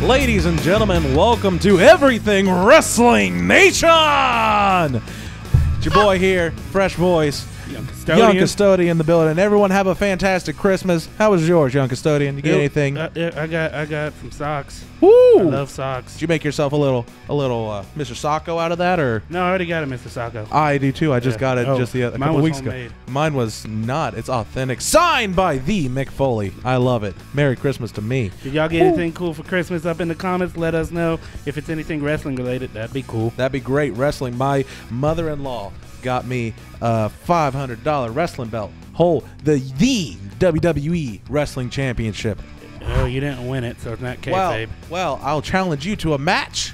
Ladies and gentlemen, welcome to Everything Wrestling Nation! It's your boy here, fresh voice, Young Custodian in the building. Everyone have a fantastic Christmas. How was yours, Young Custodian? You get anything? I got some socks. Woo! I love socks. Did you make yourself a little Mr. Socko out of that, or? No, I already got a Mr. Socko. I do too. I just got it just a couple weeks ago. Mine was not. It's authentic. Signed by the Mick Foley. I love it. Merry Christmas to me. Did y'all get anything cool for Christmas? Up in the comments, let us know. If it's anything wrestling related, that'd be cool. That'd be great. Wrestling. My mother-in-law got me a $500 wrestling belt. The WWE Wrestling Championship. Oh, you didn't win it, so it's not kayfabe. Well, I'll challenge you to a match.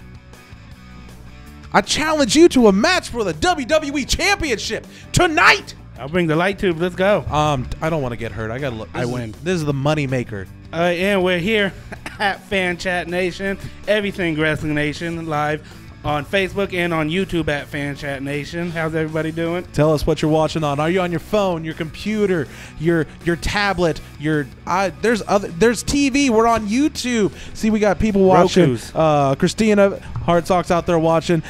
I challenge you to a match for the WWE Championship tonight. I'll bring the light tube. Let's go. I don't want to get hurt. I gotta look. I win. This is the money maker. And we're here at Fan Chat Nation, Everything Wrestling Nation, live on Facebook and on YouTube at Fan Chat Nation. How's everybody doing? Tell us what you're watching on. Are you on your phone, your computer, your tablet, there's TV. We're on YouTube. See, we got people watching. Christina Hard Socks out there watching.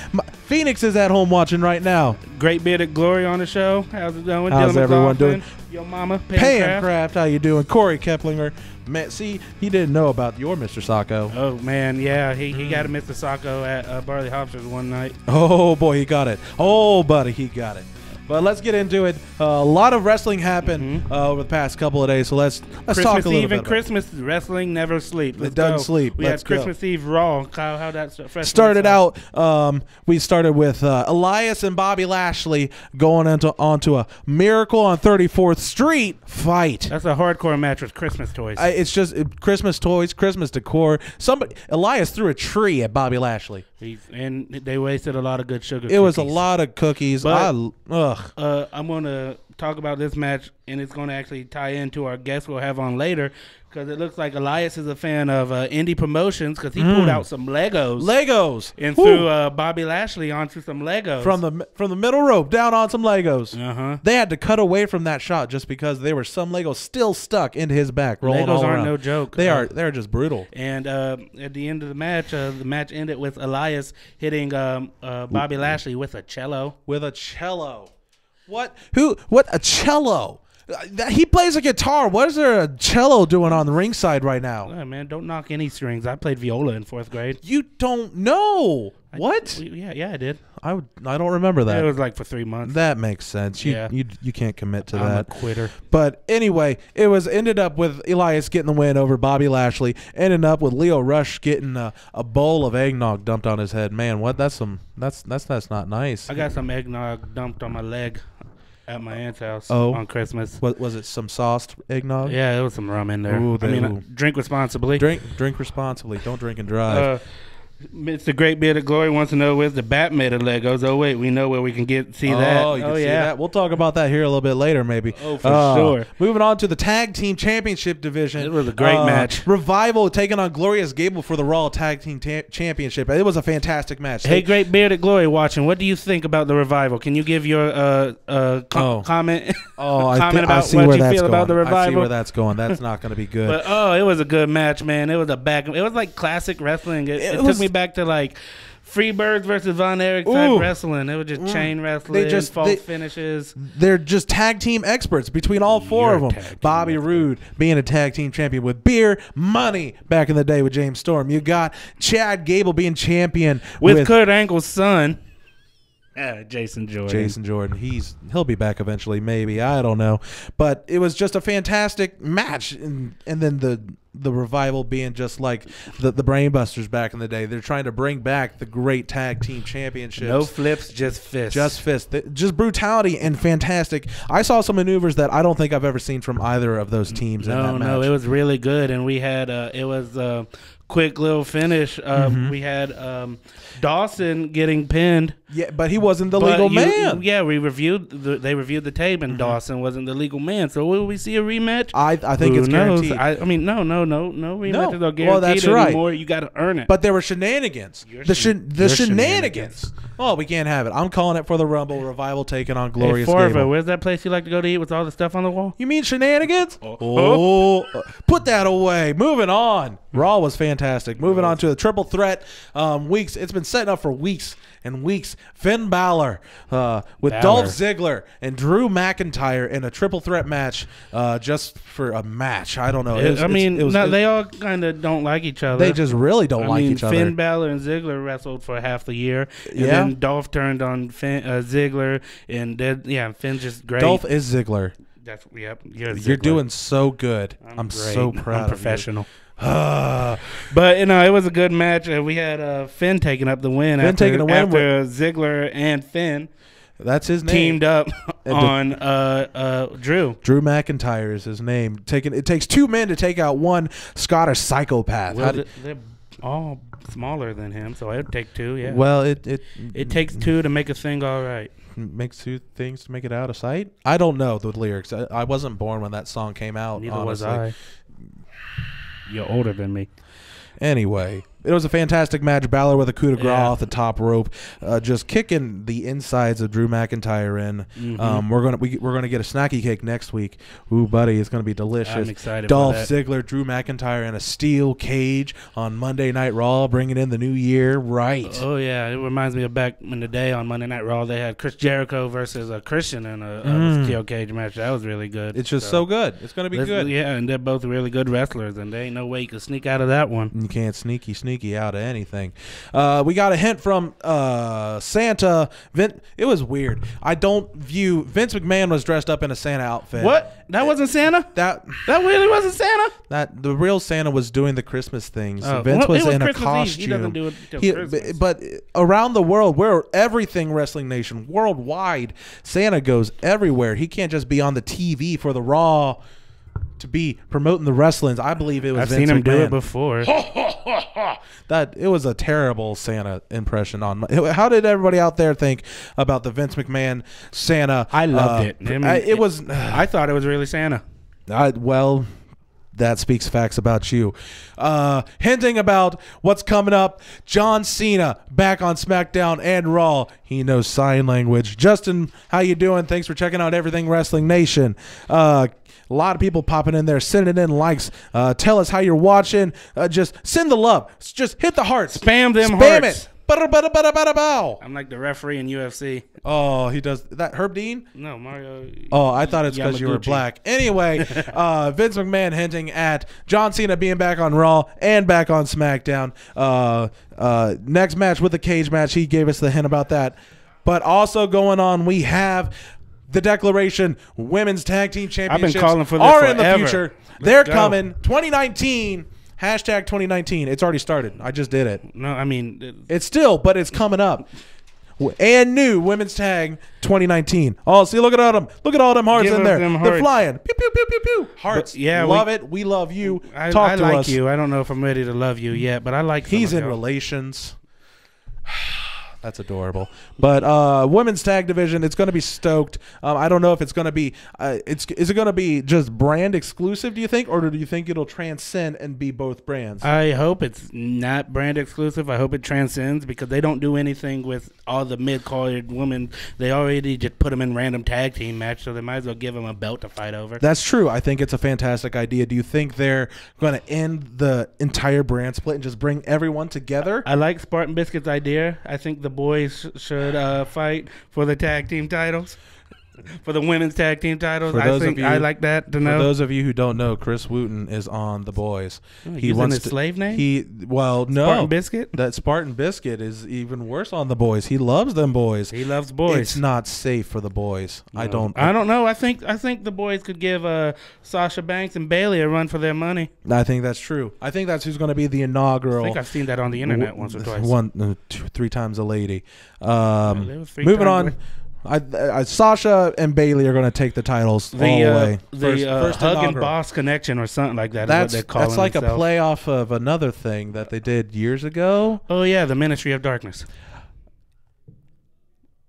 Phoenix is at home watching right now. Great Bearded Glory on the show. How's it going? How's everyone doing? Your mama, Pam Craft. How you doing? Corey Keplinger. Man, see, he didn't know about your Mr. Socko. Oh, man, yeah. He got a Mr. Socko at Barley Hopsters one night. Oh, boy, he got it. Oh, buddy, he got it. But let's get into it. A lot of wrestling happened over the past couple of days, so let's talk a little bit. Christmas Eve and Christmas wrestling never sleep. It doesn't sleep. We had Christmas Eve Raw. Kyle, how that started out. We started with Elias and Bobby Lashley going onto a Miracle on 34th Street fight. That's a hardcore match with Christmas toys. It's just Christmas toys, Christmas decor. Elias threw a tree at Bobby Lashley. And they wasted a lot of good sugar. It was a lot of cookies. But, I'm going to talk about this match, and it's going to actually tie into our guest we'll have on later, because it looks like Elias is a fan of indie promotions, because he pulled out some Legos. And threw Bobby Lashley onto some Legos. From the middle rope down on some Legos. Uh-huh. They had to cut away from that shot just because there were some Legos still stuck into his back. Legos aren't no joke. They're just brutal. And at the end of the match ended with Elias hitting Bobby Lashley with a cello. What a cello? He plays a guitar. What is there a cello doing on the ringside right now? Oh, man, don't knock any strings. I played viola in 4th grade. You don't know. What? Yeah, I did. I don't remember that. It was like for 3 months. That makes sense. You can't commit to that. I'm a quitter. But anyway, ended up with Elias getting the win over Bobby Lashley. Ended up with Leo Rush getting a bowl of eggnog dumped on his head. Man, what? That's not nice. I got some eggnog dumped on my leg at my aunt's house on Christmas. What was it? Some sauced eggnog? Yeah, there was some rum in there. Drink responsibly. Drink responsibly. Don't drink and drive. Mr. Great Bearded Glory wants to know where's the Batman of Legos. Oh wait, we know where we can see that. Oh, you can see that. We'll talk about that here a little bit later, maybe. Oh, for sure. Moving on to the Tag Team Championship division. It was a great match. Revival taking on Glorious Gable for the Raw Tag Team Championship. It was a fantastic match. Hey, Great Bearded Glory watching. What do you think about the Revival? Can you give your comment? Comment about what you feel about the Revival. I see where that's going. That's not going to be good. But it was a good match, man. It was it was like classic wrestling. It took me back to like Freebirds versus Von Erich type wrestling. It was just chain wrestling, false finishes. They're just tag team experts between all four of them. Bobby Roode being a tag team champion with Beer Money back in the day with James Storm. You got Chad Gable being champion with Kurt Angle's son. Jason Jordan. He'll be back eventually, maybe. I don't know. But it was just a fantastic match. And then the Revival being just like the Brainbusters back in the day. They're trying to bring back the great tag team championships. No flips, just fists. Just brutality and fantastic. I saw some maneuvers that I don't think I've ever seen from either of those teams in that match. No, it was really good. And we had quick little finish. We had Dawson getting pinned. Yeah, but he wasn't the legal man. Yeah, they reviewed the tape, and Dawson wasn't the legal man. So will we see a rematch? I think it's guaranteed. I mean, no rematches are guaranteed that's right. anymore. You got to earn it. But there were shenanigans. The shenanigans Oh, we can't have it. I'm calling it for the Rumble. Revival taking on Glorious Hey, Gable. where's that place you like to go to eat with all the stuff on the wall? You mean Shenanigans? Put that away. Moving on. Raw was fantastic. Moving on to the triple threat weeks. It's been setting up for weeks and weeks. Finn Balor with Dolph Ziggler and Drew McIntyre in a triple threat match just for a match. I don't know. They all kind of don't like each other. They just really don't like each other. Finn Balor and Ziggler wrestled for half the year. And then Dolph turned on Ziggler. And Finn's just great. Dolph is Ziggler. You're doing so good. I'm so proud. I'm professional. But it was a good match. We had Finn taking up the win. After Ziggler and Finn. That's his name. Teamed up on Drew. Drew McIntyre is his name. It takes two men to take out one Scottish psychopath. Well, they're all smaller than him, so it'd take two. Yeah. Well, it takes two to make a thing all right. Makes two things to make it out of sight. I don't know the lyrics. I wasn't born when that song came out. Neither honestly. was I. You're older than me. Anyway, it was a fantastic match. Balor with a coup de grace off the top rope, just kicking the insides of Drew McIntyre in. Mm-hmm. We're gonna get a snacky cake next week. Ooh, buddy, it's gonna be delicious. I'm excited. Dolph Ziggler, Drew McIntyre in a steel cage on Monday Night Raw, bringing in the new year. Right. Oh yeah, it reminds me of back in the day on Monday Night Raw. They had Chris Jericho versus a Christian in a steel cage match. That was really good. It's just so good. It's gonna be good. Yeah, and they're both really good wrestlers, and there ain't no way you can sneak out of that one. You can't sneaky out of anything. We got a hint from Santa. It was weird. I don't view Vince McMahon was dressed up in a Santa outfit. What? That wasn't Santa? That really wasn't Santa? That the real Santa was doing the Christmas things. Oh, Vince was in Christmas a costume. Eve. He doesn't do it till Christmas. But around the world, where everything Wrestling Nation worldwide, Santa goes everywhere. He can't just be on the TV for the Raw to be promoting the wrestlings. I believe it was. I've Vince seen him McMahon. do it before. That it was a terrible Santa impression. How did everybody out there think about the Vince McMahon Santa? I loved it. It was. I thought it was really Santa. Well, that speaks facts about you. Hinting about what's coming up. John Cena back on SmackDown and Raw. He knows sign language. Justin, how you doing? Thanks for checking out Everything Wrestling Nation. A lot of people popping in there, sending in likes. Tell us how you're watching. Just send the love. Just hit the hearts. Spam them Spam hearts. it. Bada-bada-bada-bada-bow. I'm like the referee in UFC. Oh, he does that. Herb Dean? No, Mario. Oh, I thought it's because you were black. Anyway, Vince McMahon hinting at John Cena being back on Raw and back on SmackDown. Next match with the cage match. He gave us the hint about that. But also going on, we have the Declaration Women's Tag Team Championships. I've been calling for this are forever. in the future. They're coming. 2019. Hashtag 2019. It's already started. I just did it. No, I mean it's still, but it's coming up. And new women's tag 2019. Oh, see, look at all them. Look at all them hearts in there. They're flying. Pew pew pew pew pew. Hearts. But, yeah, love it. We love you. I Talk to like us. you. I don't know if I'm ready to love you yet, but I like. He's in relations. That's adorable. But women's tag division, it's going to be stoked. I don't know if it's going to be. Is it going to be just brand exclusive? Do you think, or do you think it'll transcend and be both brands? I hope it's not brand exclusive. I hope it transcends because they don't do anything with all the mid-card women. They already just put them in random tag team match, so they might as well give them a belt to fight over. That's true. I think it's a fantastic idea. Do you think they're going to end the entire brand split and just bring everyone together? I like Spartan Biscuit's idea. I think the boys should fight for the tag team titles, for the women's tag team titles. I like that to know. For those of you who don't know, Chris Wooten is on The Boys. He wants his slave name. Spartan Biscuit. That Spartan Biscuit is even worse on The Boys. He loves them boys. He loves boys. It's not safe for the boys. No. I don't know. I think the boys could give Sasha Banks and Bailey a run for their money. I think that's true. I think that's who's going to be the inaugural. I think I've seen that on the internet once or twice. Three times a lady. Moving on. Sasha and Bailey are going to take the titles all the way. First Hug and Boss Connection or something like that. That's what they call it. That's like themselves. A playoff of another thing that they did years ago. Oh yeah, the Ministry of Darkness.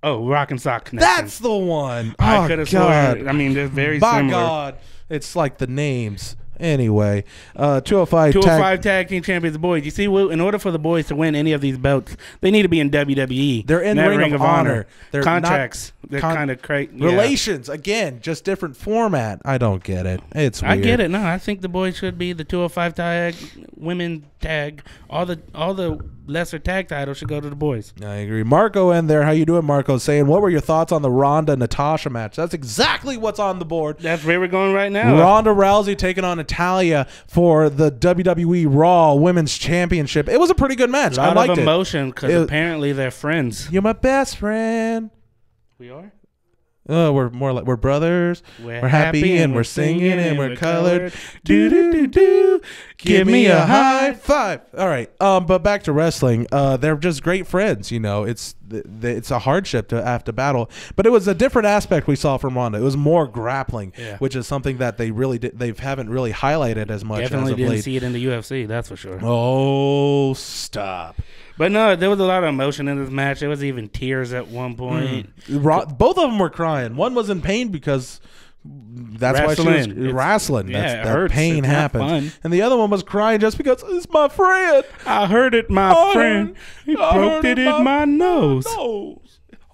Oh, Rock and Sock Connection. That's the one. I could have sworn. I mean, they're very similar. By God, it's like the names. Anyway, 205 tag team champions, boys. You see, in order for the boys to win any of these belts, they need to be in WWE. They're in Ring of Honor. They're contracts. They're kind of crazy. Relations again, just different format. I don't get it. It's weird. I get it. No, I think the boys should be the 205 tag, women tag. All the lesser tag titles should go to the boys. I agree. Marco in there. How you doing, Marco? Saying, what were your thoughts on the Ronda Natasha match? That's exactly what's on the board. That's where we're going right now. Ronda Rousey taking on Natalia for the WWE Raw Women's Championship. It was a pretty good match. I liked it. A lot of emotion because apparently they're friends. You're my best friend. We are? We're more like we're brothers. We're happy and we're singing and we're colored. Do do do do. Give me a high five. All right. But back to wrestling. They're just great friends. You know, it's a hardship to have to battle. But it was a different aspect we saw from Ronda. It was more grappling, which is something that they haven't really highlighted as much. Definitely as of didn't late. see it in the UFC. That's for sure. Oh, stop. But no, there was a lot of emotion in this match. There was even tears at one point. Both of them were crying. One was in pain because that's wrestling. Why she was wrestling. That pain happened. And the other one was crying just because it's my friend. I heard it, my friend. He broke it in my nose.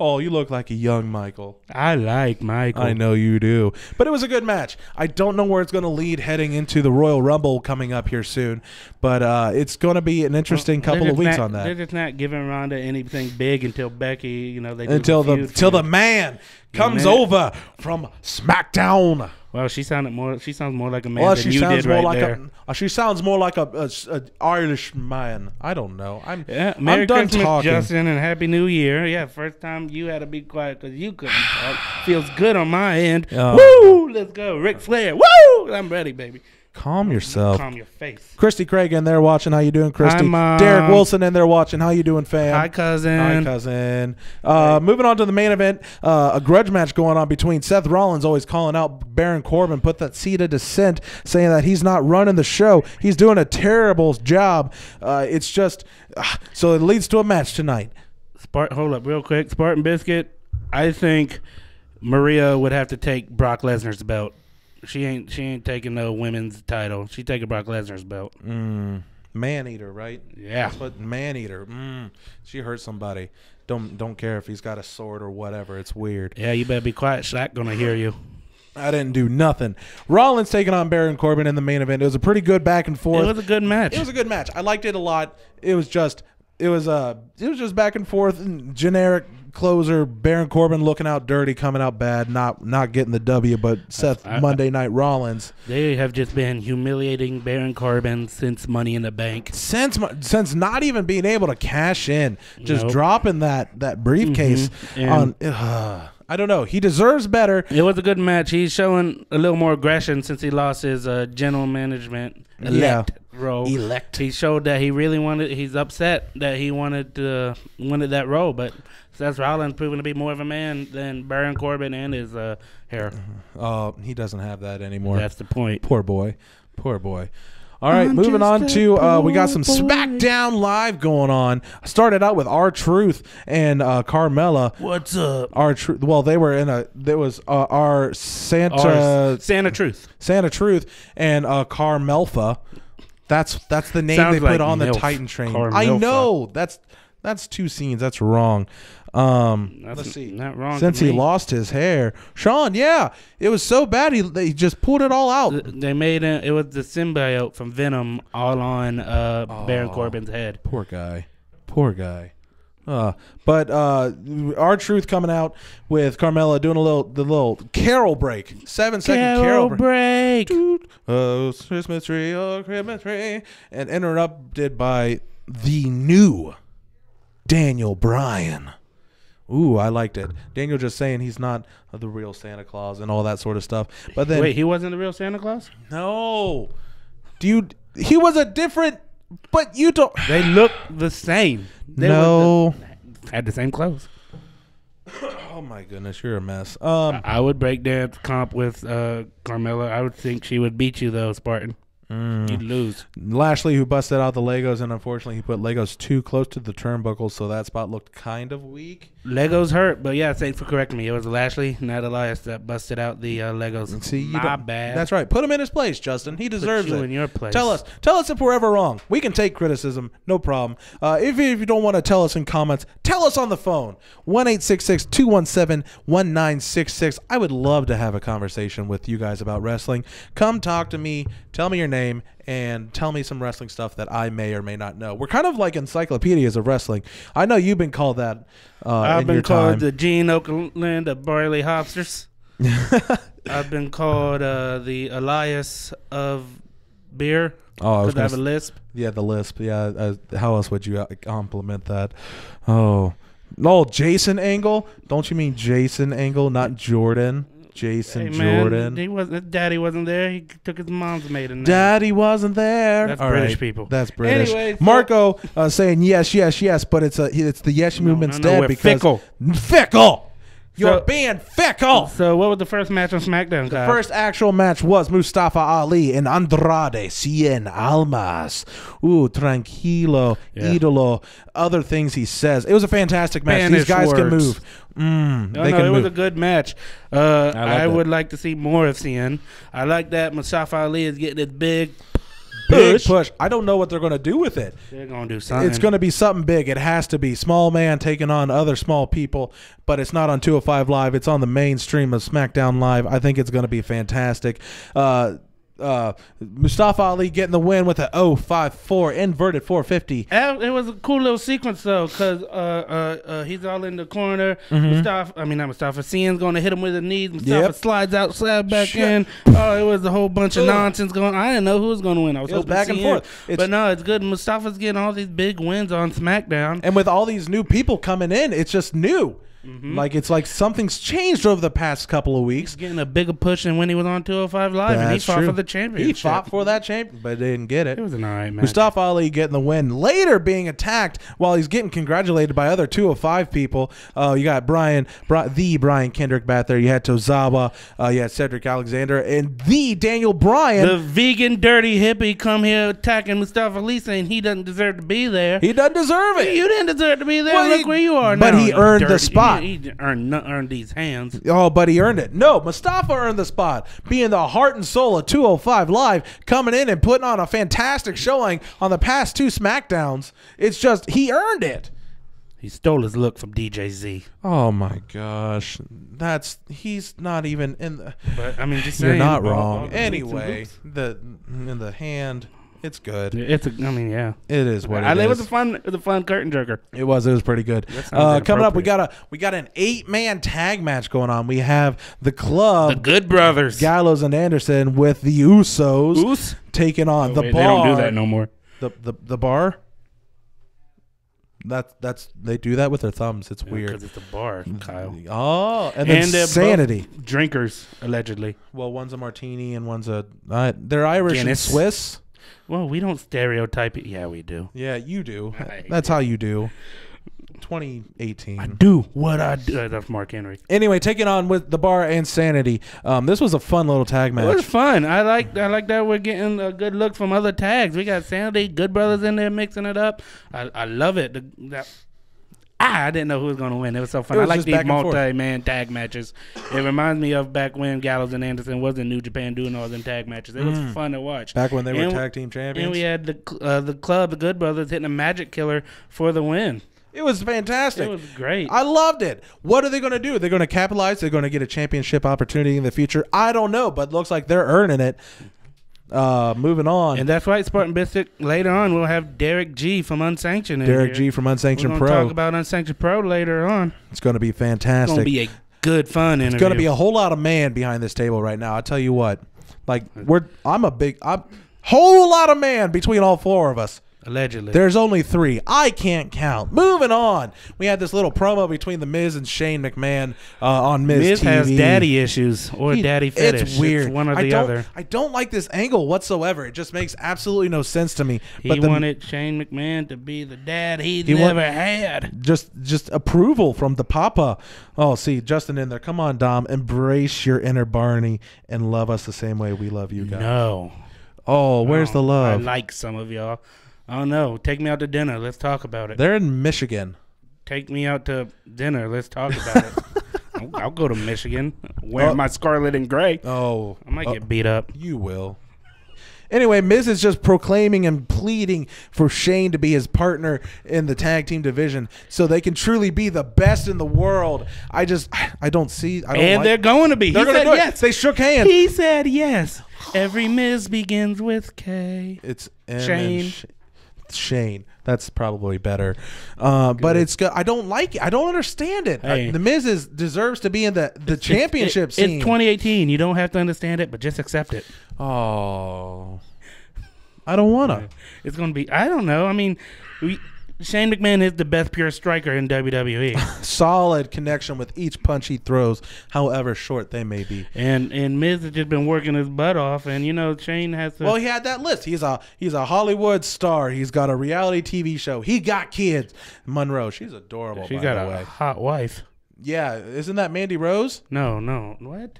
Oh, you look like a young Michael. I like Michael. I know you do. But it was a good match. I don't know where it's going to lead heading into the Royal Rumble coming up here soon. But it's going to be an interesting couple of weeks on that. They're just not giving Ronda anything big until Becky, they do until the man comes over from SmackDown. Well, she sounds more like a man than you did right there. She sounds more like a Irish man. I don't know. Merry I'm done Christmas, talking. Justin, and Happy New Year. Yeah, first time you had to be quiet because you couldn't talk. Feels good on my end. Woo! Let's go. Ric Flair. Woo! I'm ready, baby. Calm yourself. Calm your face. Christy Craig in there watching. How you doing, Christy? Hi, Mom. Derek Wilson in there watching. How you doing, fam? Hi, cousin. Hi, cousin. Moving on to the main event. A grudge match going on between Seth Rollins, always calling out Baron Corbin, put that seat of dissent, saying that he's not running the show. He's doing a terrible job. It's just so it leads to a match tonight. Hold up real quick. Spartan Biscuit, I think Maria would have to take Brock Lesnar's belt. She ain't taking no women's title. She taking Brock Lesnar's belt. Man-eater, right? Yeah. That's what man-eater. She hurt somebody. Don't care if he's got a sword or whatever. It's weird. Yeah, you better be quiet. Shaq gonna hear you. I didn't do nothing. Rollins taking on Baron Corbin in the main event. It was a pretty good back and forth. It was a good match. It was a good match. I liked it a lot. It was just back and forth and generic closer. Baron Corbin looking out dirty, coming out bad, not getting the W, but Seth Monday Night Rollins. They have just been humiliating Baron Corbin since Money in the Bank. Since not even being able to cash in, just dropping that briefcase on. I don't know. He deserves better. It was a good match. He's showing a little more aggression since he lost his general management role. He showed that he really wanted. He's upset that he wanted that role, but Seth Rollins proven to be more of a man than Baron Corbin and his hair. Oh, he doesn't have that anymore. That's the point. Poor boy. All right, moving on to we got some SmackDown Live going on. Started out with R-Truth and Carmella. What's up? R-Truth. Well, they were there was our Santa Truth and Carmelfa. That's the name Sounds they put like on MILF. the Titan train. Carmelfa. I know. That's two scenes. That's wrong. Let's see. Not wrong. Since he lost his hair, Sean. Yeah, it was so bad. He just pulled it all out. They made it. It was the symbiote from Venom all on Baron Corbin's head. Poor guy. But R-Truth coming out with Carmella doing the little carol break, 7-second carol break. Oh, Christmas tree, and interrupted by the new Daniel Bryan. Ooh, I liked it. Daniel just saying he's not the real Santa Claus and all that sort of stuff. But then wait, he wasn't the real Santa Claus? No, dude, he was a different. But you don't. They look the same. They had the same clothes. Oh my goodness, you're a mess. I would break dance comp with Carmella. I would think she would beat you though, Spartan. You'd lose. Lashley, who busted out the Legos, and unfortunately he put Legos too close to the turnbuckles, so that spot looked kind of weak. Legos hurt, but yeah, thanks for correcting me. It was Lashley, not Elias, that busted out the Legos. See, My bad. That's right. Put him in his place, Justin. He deserves Put you it. in your place. Tell us if we're ever wrong. We can take criticism, no problem. If you don't want to tell us in comments, tell us on the phone. 1-866-217-1966. I would love to have a conversation with you guys about wrestling. Come talk to me. Tell me your name and tell me some wrestling stuff that I may or may not know. We're kind of like encyclopedias of wrestling. I know you've been called that. I've been called the Gene Oakland of Barley Hopsters. I've been called the Elias of beer. Oh, because I have a lisp. Yeah, the lisp. Yeah. How else would you compliment that? Jason Angle. Don't you mean Jason Angle, not Jordan? Jason Jordan. His daddy wasn't there. He took his mom's maiden name. Daddy wasn't there. That's British people. That's British. Anyway, Marco saying yes, but it's the yes movement's dead because fickle. You're being fickle. So what was the first match on SmackDown? The first actual match was Mustafa Ali and Andrade Cien Almas. Ooh, tranquilo, idolo. Other things he says. It was a fantastic match. These guys can move. It was a good match. I would like to see more of Cien. I like that Mustafa Ali is getting his big push. I don't know what they're going to do with it. They're going to do something. It's going to be something big. It has to be. Small man taking on other small people, but it's not on 205 Live. It's on the mainstream of SmackDown Live. I think it's going to be fantastic. Mustafa Ali getting the win with a 054 inverted 450. It was a cool little sequence though, because he's all in the corner. Mustafa Cien's going to hit him with a knee. Mustafa slides out, slab back in. Oh, it was a whole bunch of nonsense going on. I didn't know who was going to win. I was hoping back and forth. But no, it's good. Mustafa's getting all these big wins on SmackDown. And with all these new people coming in, it's just new. It's like something's changed over the past couple of weeks. He's getting a bigger push than when he was on 205 Live, and he fought for the championship. He fought for that champion, but didn't get it. It was an all right match. Mustafa Ali getting the win, later being attacked while he's getting congratulated by other 205 people. You got Brian Kendrick back there. You had Tozawa. You had Cedric Alexander, and the Daniel Bryan. The vegan dirty hippie come here attacking Mustafa Ali, saying he doesn't deserve to be there. He doesn't deserve it. You didn't deserve to be there. Well, look where you are now. But he earned the spot. He earned these hands. Oh, but he earned it. No, Mustafa earned the spot. Being the heart and soul of 205 Live, coming in and putting on a fantastic showing on the past two SmackDowns. It's just, he earned it. He stole his look from DJ Z. Oh my gosh. He's not even in the... But, I mean, just saying. You're not wrong. Anyway, in the hand... It's good. Yeah. It is what it is. It was a fun curtain jerker. It was pretty good. Coming up, we got an 8-man tag match going on. We have the Club, the Good Brothers, Gallows and Anderson with the Usos taking on the Bar. They don't do that no more. The Bar. They do that with their thumbs. It's weird because it's a bar, Kyle. Oh, and then Sanity drinkers allegedly. Well, one's a martini and one's they're Irish Guinness. and Swiss. Well, we don't stereotype it. Yeah, we do. Yeah, you do. That's how you do. 2018. I do what I do. That's Mark Henry. Anyway, taking on with the Bar and Sanity. This was a fun little tag match. It was fun. I like that we're getting a good look from other tags. We got Sanity, Good Brothers in there mixing it up. I love it. I didn't know who was going to win. It was so fun. I like these multi-man tag matches. It reminds me of back when Gallows and Anderson was in New Japan doing all them tag matches. It was fun to watch. Back when they were tag team champions. And we had the Club, the Good Brothers, hitting a Magic Killer for the win. It was fantastic. It was great. I loved it. What are they going to do? They're going to capitalize? They're going to get a championship opportunity in the future? I don't know, but it looks like they're earning it. Moving on. And that's right, Spartan Biscuit. Later on, we'll have Derek G from Unsanctioned. Derek G from Unsanctioned Pro. We're going to talk about Unsanctioned Pro later on. It's going to be fantastic. It's going to be a good, fun interview. It's going to be a whole lot of man behind this table right now. I tell you what. I'm a whole lot of man between all four of us. Allegedly. There's only 3. I can't count. Moving on. We had this little promo between The Miz and Shane McMahon on Miz TV. Has daddy issues or daddy fetish. It's weird. It's one or the other. I don't like this angle whatsoever. It just makes absolutely no sense to me. He wanted Shane McMahon to be the dad he never had. Just approval from the papa. Oh, see, Justin in there. Come on, Dom. Embrace your inner Barney and love us the same way we love you guys. No. Oh, where's the love? I like some of y'all. I don't know. Take me out to dinner. Let's talk about it. They're in Michigan. Take me out to dinner. Let's talk about it. I'll go to Michigan wearing my scarlet and gray. Oh. I might get beat up. You will. Anyway, Miz is just proclaiming and pleading for Shane to be his partner in the tag team division so they can truly be the best in the world. I don't see. They're going to be. They're going to do yes. it. They shook hands. He said yes. Every Miz begins with K. It's Shane. Shane. That's probably better. But it's good. I don't like it. I don't understand it. Hey. The Miz deserves to be in the championship scene. It's 2018. You don't have to understand it, but just accept it. Oh. I don't want to. It's going to be, I don't know. I mean, Shane McMahon is the best pure striker in WWE. Solid connection with each punch he throws, however short they may be. And Miz has just been working his butt off, and Shane has to. Well, he had that list. He's a Hollywood star. He's got a reality TV show. He got kids. Monroe, she's adorable. She got a hot wife. Yeah, isn't that Mandy Rose? No, what?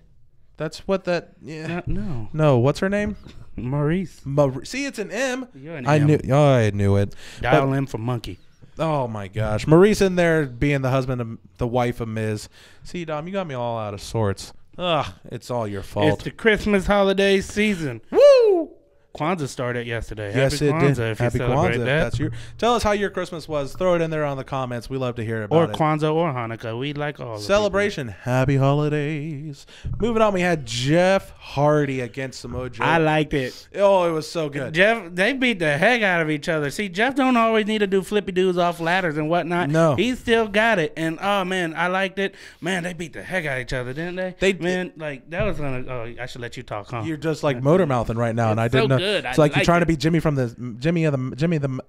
That's what that. Yeah, no. What's her name? Maurice. See, it's an M. You're an I M. knew it. Dial M for monkey. Oh my gosh, Maurice in there being the husband of the wife of Miz. See, Dom, you got me all out of sorts. Ugh, it's all your fault. It's the Christmas holiday season. Woo! Kwanzaa started yesterday. Yes, Happy it Kwanzaa did. if you Happy celebrate Kwanzaa. that. Tell us how your Christmas was. Throw it in there on the comments. We love to hear about it. Or Kwanzaa or Hanukkah. We like all of Celebration. Happy holidays. Moving on, we had Jeff Hardy against Samoa Joe. I liked it. Oh, it was so good. Jeff, they beat the heck out of each other. See, Jeff don't always need to do flippy doos off ladders and whatnot. No. He still got it. And, oh, man, I liked it. Man, they beat the heck out of each other, didn't they? That was going to, I should let you talk, huh? You're just like motor mouthing right now, and I didn't know. Good. It's like you're trying to be Jimmy from the Jimmy the.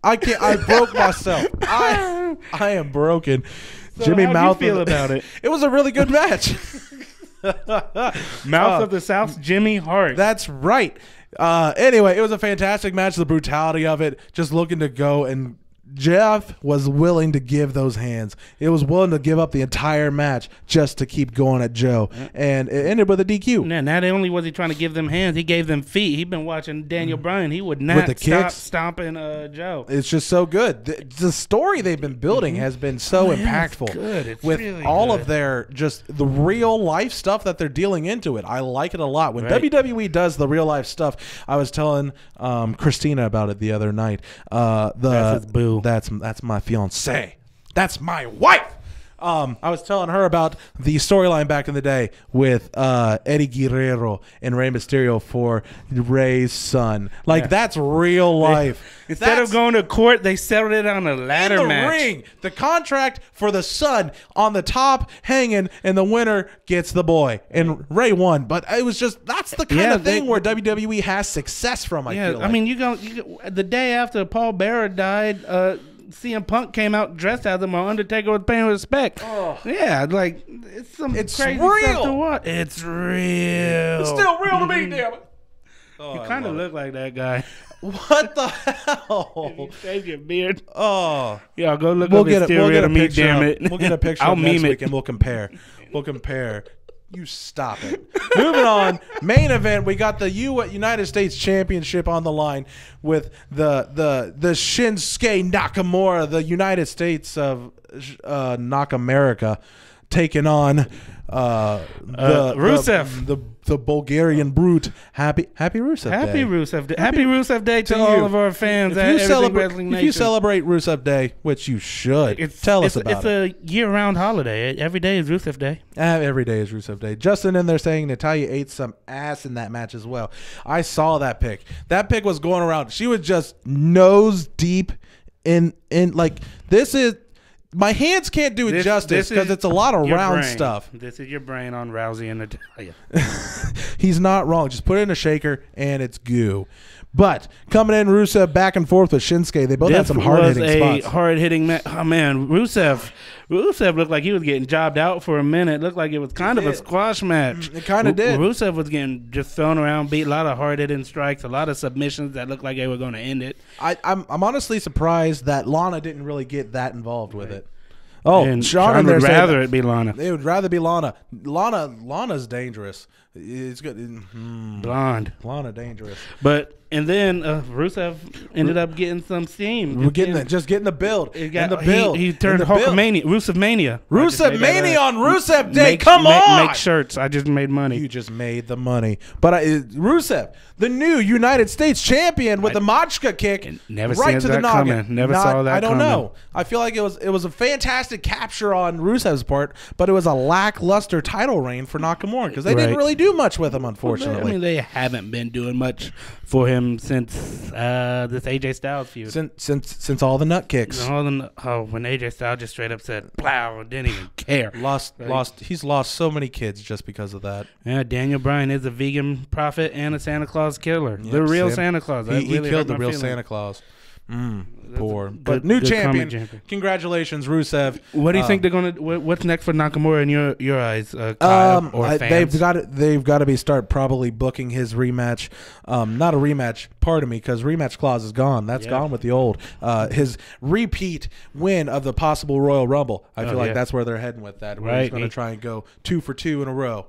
I can't. I broke myself. I am broken. So Jimmy how'd Mouth. you feel about it? It was a really good match. Mouth of the South, Jimmy Hart. That's right. Anyway, it was a fantastic match. The brutality of it, just looking to go, and Jeff was willing to give those hands. It was willing to give up the entire match just to keep going at Joe, and it ended with a DQ. Now, not only was he trying to give them hands, he gave them feet. He'd been watching Daniel Bryan. He would not stop stomping Joe. It's just so good. The story they've been building has been so impactful. It's good. It's with really all good. of their just the real life stuff that they're dealing into it. I like it a lot. When WWE does the real life stuff, I was telling Christina about it the other night. That's his boo. That's my fiance. That's my wife. I was telling her about the storyline back in the day with Eddie Guerrero and Rey Mysterio for Rey's son. That's real life. Instead of going to court, they settled it on a ladder in the match. ring. The contract for the son on the top hanging, and the winner gets the boy. And Rey won, but it was just that's the kind of thing where WWE has success from. I feel like. I mean, you go the day after Paul Bearer died. CM Punk came out dressed as him, while Undertaker was paying respect. Oh. Yeah, it's crazy real. stuff to watch. It's real. It's still real to me, damn it. You kind of look like that guy. What the hell? If you shave your beard. Oh. Yeah, go look up Hysteria to me, damn it. We'll get a picture I'll of next meme week and we'll compare. You stop it. Moving on, main event. We got the United States Championship on the line with the Shinsuke Nakamura, the United States of Nakamerica, taking on Rusev, the Bulgarian brute. Happy Rusev Day. Happy Rusev Day to all of our fans. If you celebrate Rusev Day, which you should, tell us about it. It's a year-round holiday. Every day is Rusev Day. Every day is Rusev Day. Justin in there saying Natalya ate some ass in that match as well. I saw that pic. That pic was going around. She was just nose deep in this is. My hands can't do it justice because it's a lot of round stuff. This is your brain on Rousey and Natalya. He's not wrong. Just put it in a shaker and it's goo. But coming in, Rusev back and forth with Shinsuke. They both had some hard-hitting spots. Hard-hitting match. Oh, man. Rusev looked like he was getting jobbed out for a minute. Looked like it was kind of a squash match. It kind of did. Rusev was getting just thrown around, beat a lot of hard-hitting strikes, a lot of submissions that looked like they were going to end it. I'm honestly surprised that Lana didn't really get that involved with it. Oh, and Sean would rather it be Lana. They would rather be Lana. Lana's dangerous. It's good. Blonde. Lana dangerous. But and then Rusev ended up getting some steam. We're getting the build. He turned Hulkamania. Rusev Mania. Rusev Mania on Rusev Day. Come on. Make shirts. I just made money. You just made the money. But Rusev, the new United States champion with the Machka kick, never right to the noggin. Never saw that. I don't know. I feel like it was a fantastic capture on Rusev's part, but it was a lackluster title reign for Nakamura because they didn't really do much with him, unfortunately. I mean, they haven't been doing much for him since this AJ Styles feud. Since all the nut kicks. When AJ Styles just straight up said, "Plow," didn't even care. He's lost so many kids just because of that. Yeah, Daniel Bryan is a vegan prophet and a Santa Claus killer. Yep, the real Santa Claus. He killed the real Santa Claus. Poor. But new champion. Congratulations, Rusev. What do you think they're gonna? What's next for Nakamura in your eyes, Kyle, or fans? They've got to start probably booking his rematch. Not a rematch. Pardon me, because rematch clause is gone. That's gone with the old. His repeat win of the possible Royal Rumble. I feel like that's where they're heading with that. Where he's going to try and go 2 for 2 in a row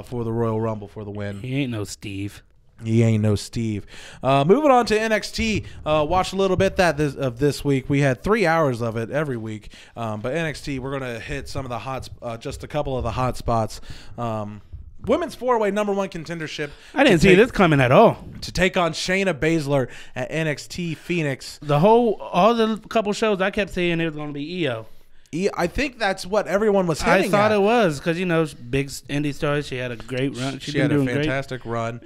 for the Royal Rumble for the win. He ain't no Steve. He ain't no Steve. Moving on to NXT. Watched a little bit of this week. We had 3 hours of it every week. But NXT, we're going to hit some of the just a couple of the hot spots. Women's 4-way #1 contendership. I didn't see this coming at all. To take on Shayna Baszler at NXT Phoenix. All the couple shows I kept saying it was going to be Io. I think that's what everyone was hitting I thought it was because, big indie stars. She had a great run. She had a fantastic run.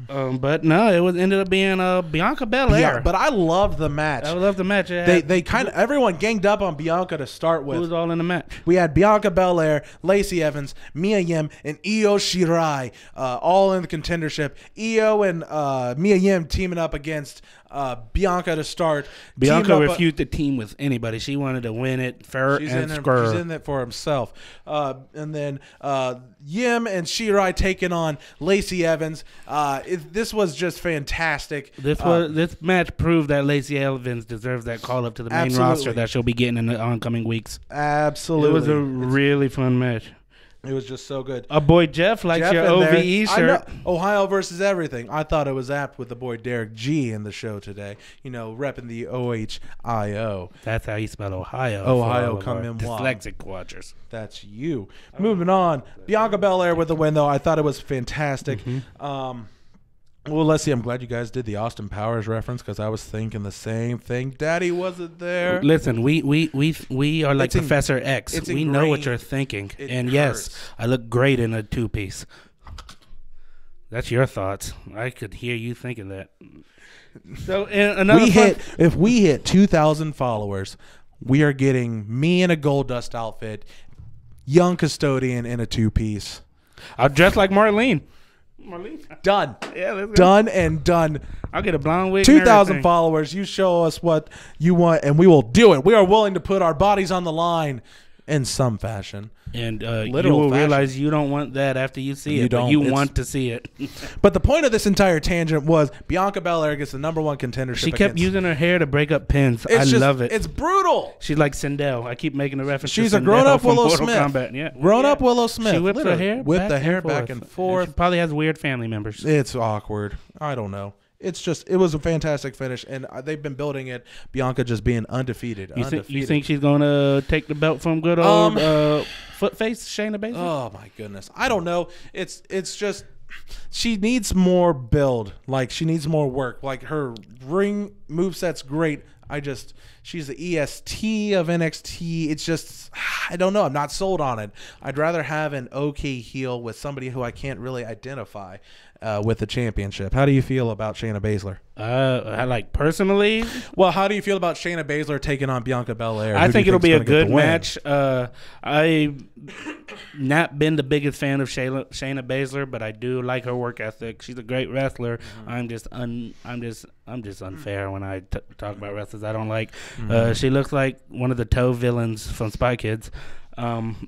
But no, it ended up being Bianca Belair. Yeah, but I loved the match. I loved the match. They kind of everyone ganged up on Bianca to start with. Who was all in the match? We had Bianca Belair, Lacey Evans, Mia Yim, and Io Shirai, all in the contendership. Io and Mia Yim teaming up against Bianca to start. Bianca refused to team with anybody. She wanted to win it fair and square. She's in it for himself. And then Yim and Shirai taking on Lacey Evans. This was just fantastic. This match proved that Lacey Evans deserves that call up to the main roster that she'll be getting in the oncoming weeks. Absolutely. It was a really fun match. It was just so good. Our boy Jeff likes your OVE shirt. Ohio versus everything. I thought it was apt with the boy Derek G in the show today. Repping the OHIO. That's how you spell Ohio. Ohio, come in. Dyslexic watchers. That's you. Moving on. Bianca Belair with the win, though. I thought it was fantastic. Well, let's see. I'm glad you guys did the Austin Powers reference because I was thinking the same thing. Daddy wasn't there. Listen, we are like Professor X. We know what you're thinking. And yes, I look great in a 2-piece. That's your thoughts. I could hear you thinking that. So if we hit 2,000 followers, we are getting me in a gold dust outfit, young Custodian in a 2-piece. I'll dress like Marlene. Done. Yeah, let's go. Done and done. I'll get a blonde wig. 2,000 followers. You show us what you want, and we will do it. We are willing to put our bodies on the line in some fashion. And you will realize you don't want that after you see it. But you want to see it. But the point of this entire tangent was Bianca Belair gets the #1 contendership. She kept using her hair to break up pins. I love it. It's brutal. She's like Sindel. I keep making the reference. She's a grown-up Willow Smith. Grown-up Willow Smith. She whips her hair, back and forth. She probably has weird family members. It's awkward. I don't know. It was a fantastic finish, and they've been building it. Bianca just being undefeated. You think she's going to take the belt from good old footface Shayna Baszler? Oh, my goodness. I don't know. It's just she needs more build. Like, she needs more work. Like, her ring moveset's great. She's the EST of NXT. It's just, I don't know. I'm not sold on it. I'd rather have an okay heel with somebody who I can't really identify with the championship. How do you feel about Shayna Baszler? I like personally. Well, how do you feel about Shayna Baszler taking on Bianca Belair? I think it'll be a good match. I've not been the biggest fan of Shayna Baszler, but I do like her work ethic. She's a great wrestler. I'm just unfair when I talk about wrestlers I don't like. She looks like one of the toe villains from Spy Kids.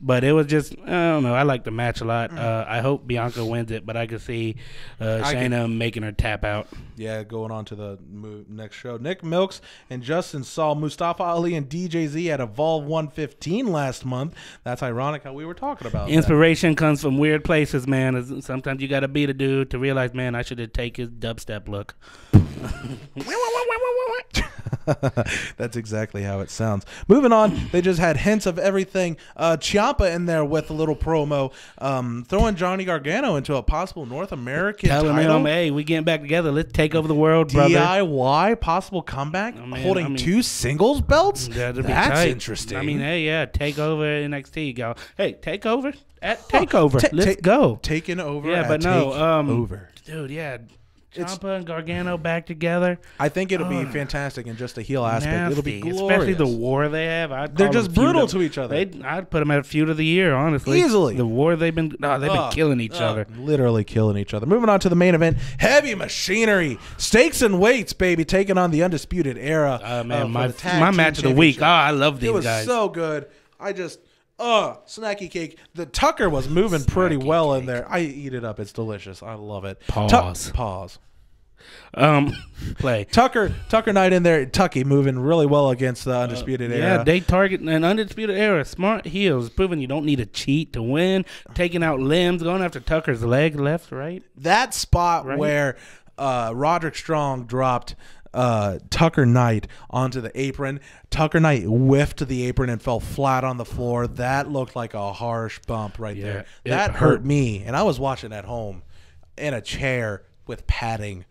But it was just, I don't know. I like the match a lot. I hope Bianca wins it, but I could see Shayna making her tap out. Yeah, going on to the next show. Nick Milks and Justin saw Mustafa Ali and DJZ at Evolve 115 last month. That's ironic how we were talking about Inspiration comes from weird places, man. Sometimes you got to beat a dude to realize, man, I should have taken his dubstep look. That's exactly how it sounds. Moving on, they just had hints of everything. Ciampa in there with a little promo, throwing Johnny Gargano into a possible North American title. Him, hey, we getting back together. Let's take over the world, brother. DIY possible comeback, holding 2 singles belts. That's interesting. I mean, hey, yeah, take over NXT. Go, hey, take over at Takeover. Let's go. Taking over. Yeah, but no, over, dude. Yeah. Ciampa and Gargano back together. I think it'll be fantastic in just a heel aspect. Nasty. It'll be glorious. Especially the war they have. They're just brutal to each other. I'd put them at feud of the year, honestly. Easily. The war they've been killing each other. Literally killing each other. Moving on to the main event. Heavy Machinery. Stakes and weights, baby. Taking on the Undisputed Era. Man, my match of the week. Oh, I love these guys. It was so good. Snacky cake. The Tucker was moving pretty well in there. I eat it up. It's delicious. I love it. Pause. Play. Tucker Knight in there. Tucky moving really well against the Undisputed Era. Yeah, they target an Undisputed Era. Smart heels, proving you don't need a cheat to win. Taking out limbs, going after Tucker's leg, left, right. That spot where Roderick Strong dropped Tucker Knight onto the apron. Tucker Knight whiffed the apron and fell flat on the floor. That looked like a harsh bump there. That hurt me, and I was watching at home in a chair with padding.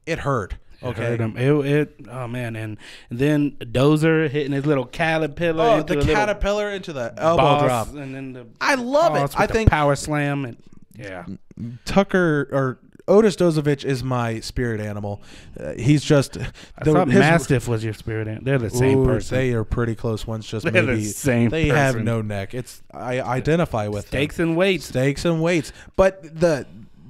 It hurt. Okay. It hurt him. Oh man, and then Dozer hitting his little caterpillar. Oh, the caterpillar into the elbow drop, and then I love it. I think power slam and Tucker or Otis Dozovich is my spirit animal. He's just. I thought Mastiff was your spirit animal. They're the same person. They are pretty close ones. Just they're maybe the same. They have no neck. I identify with stakes and weights. But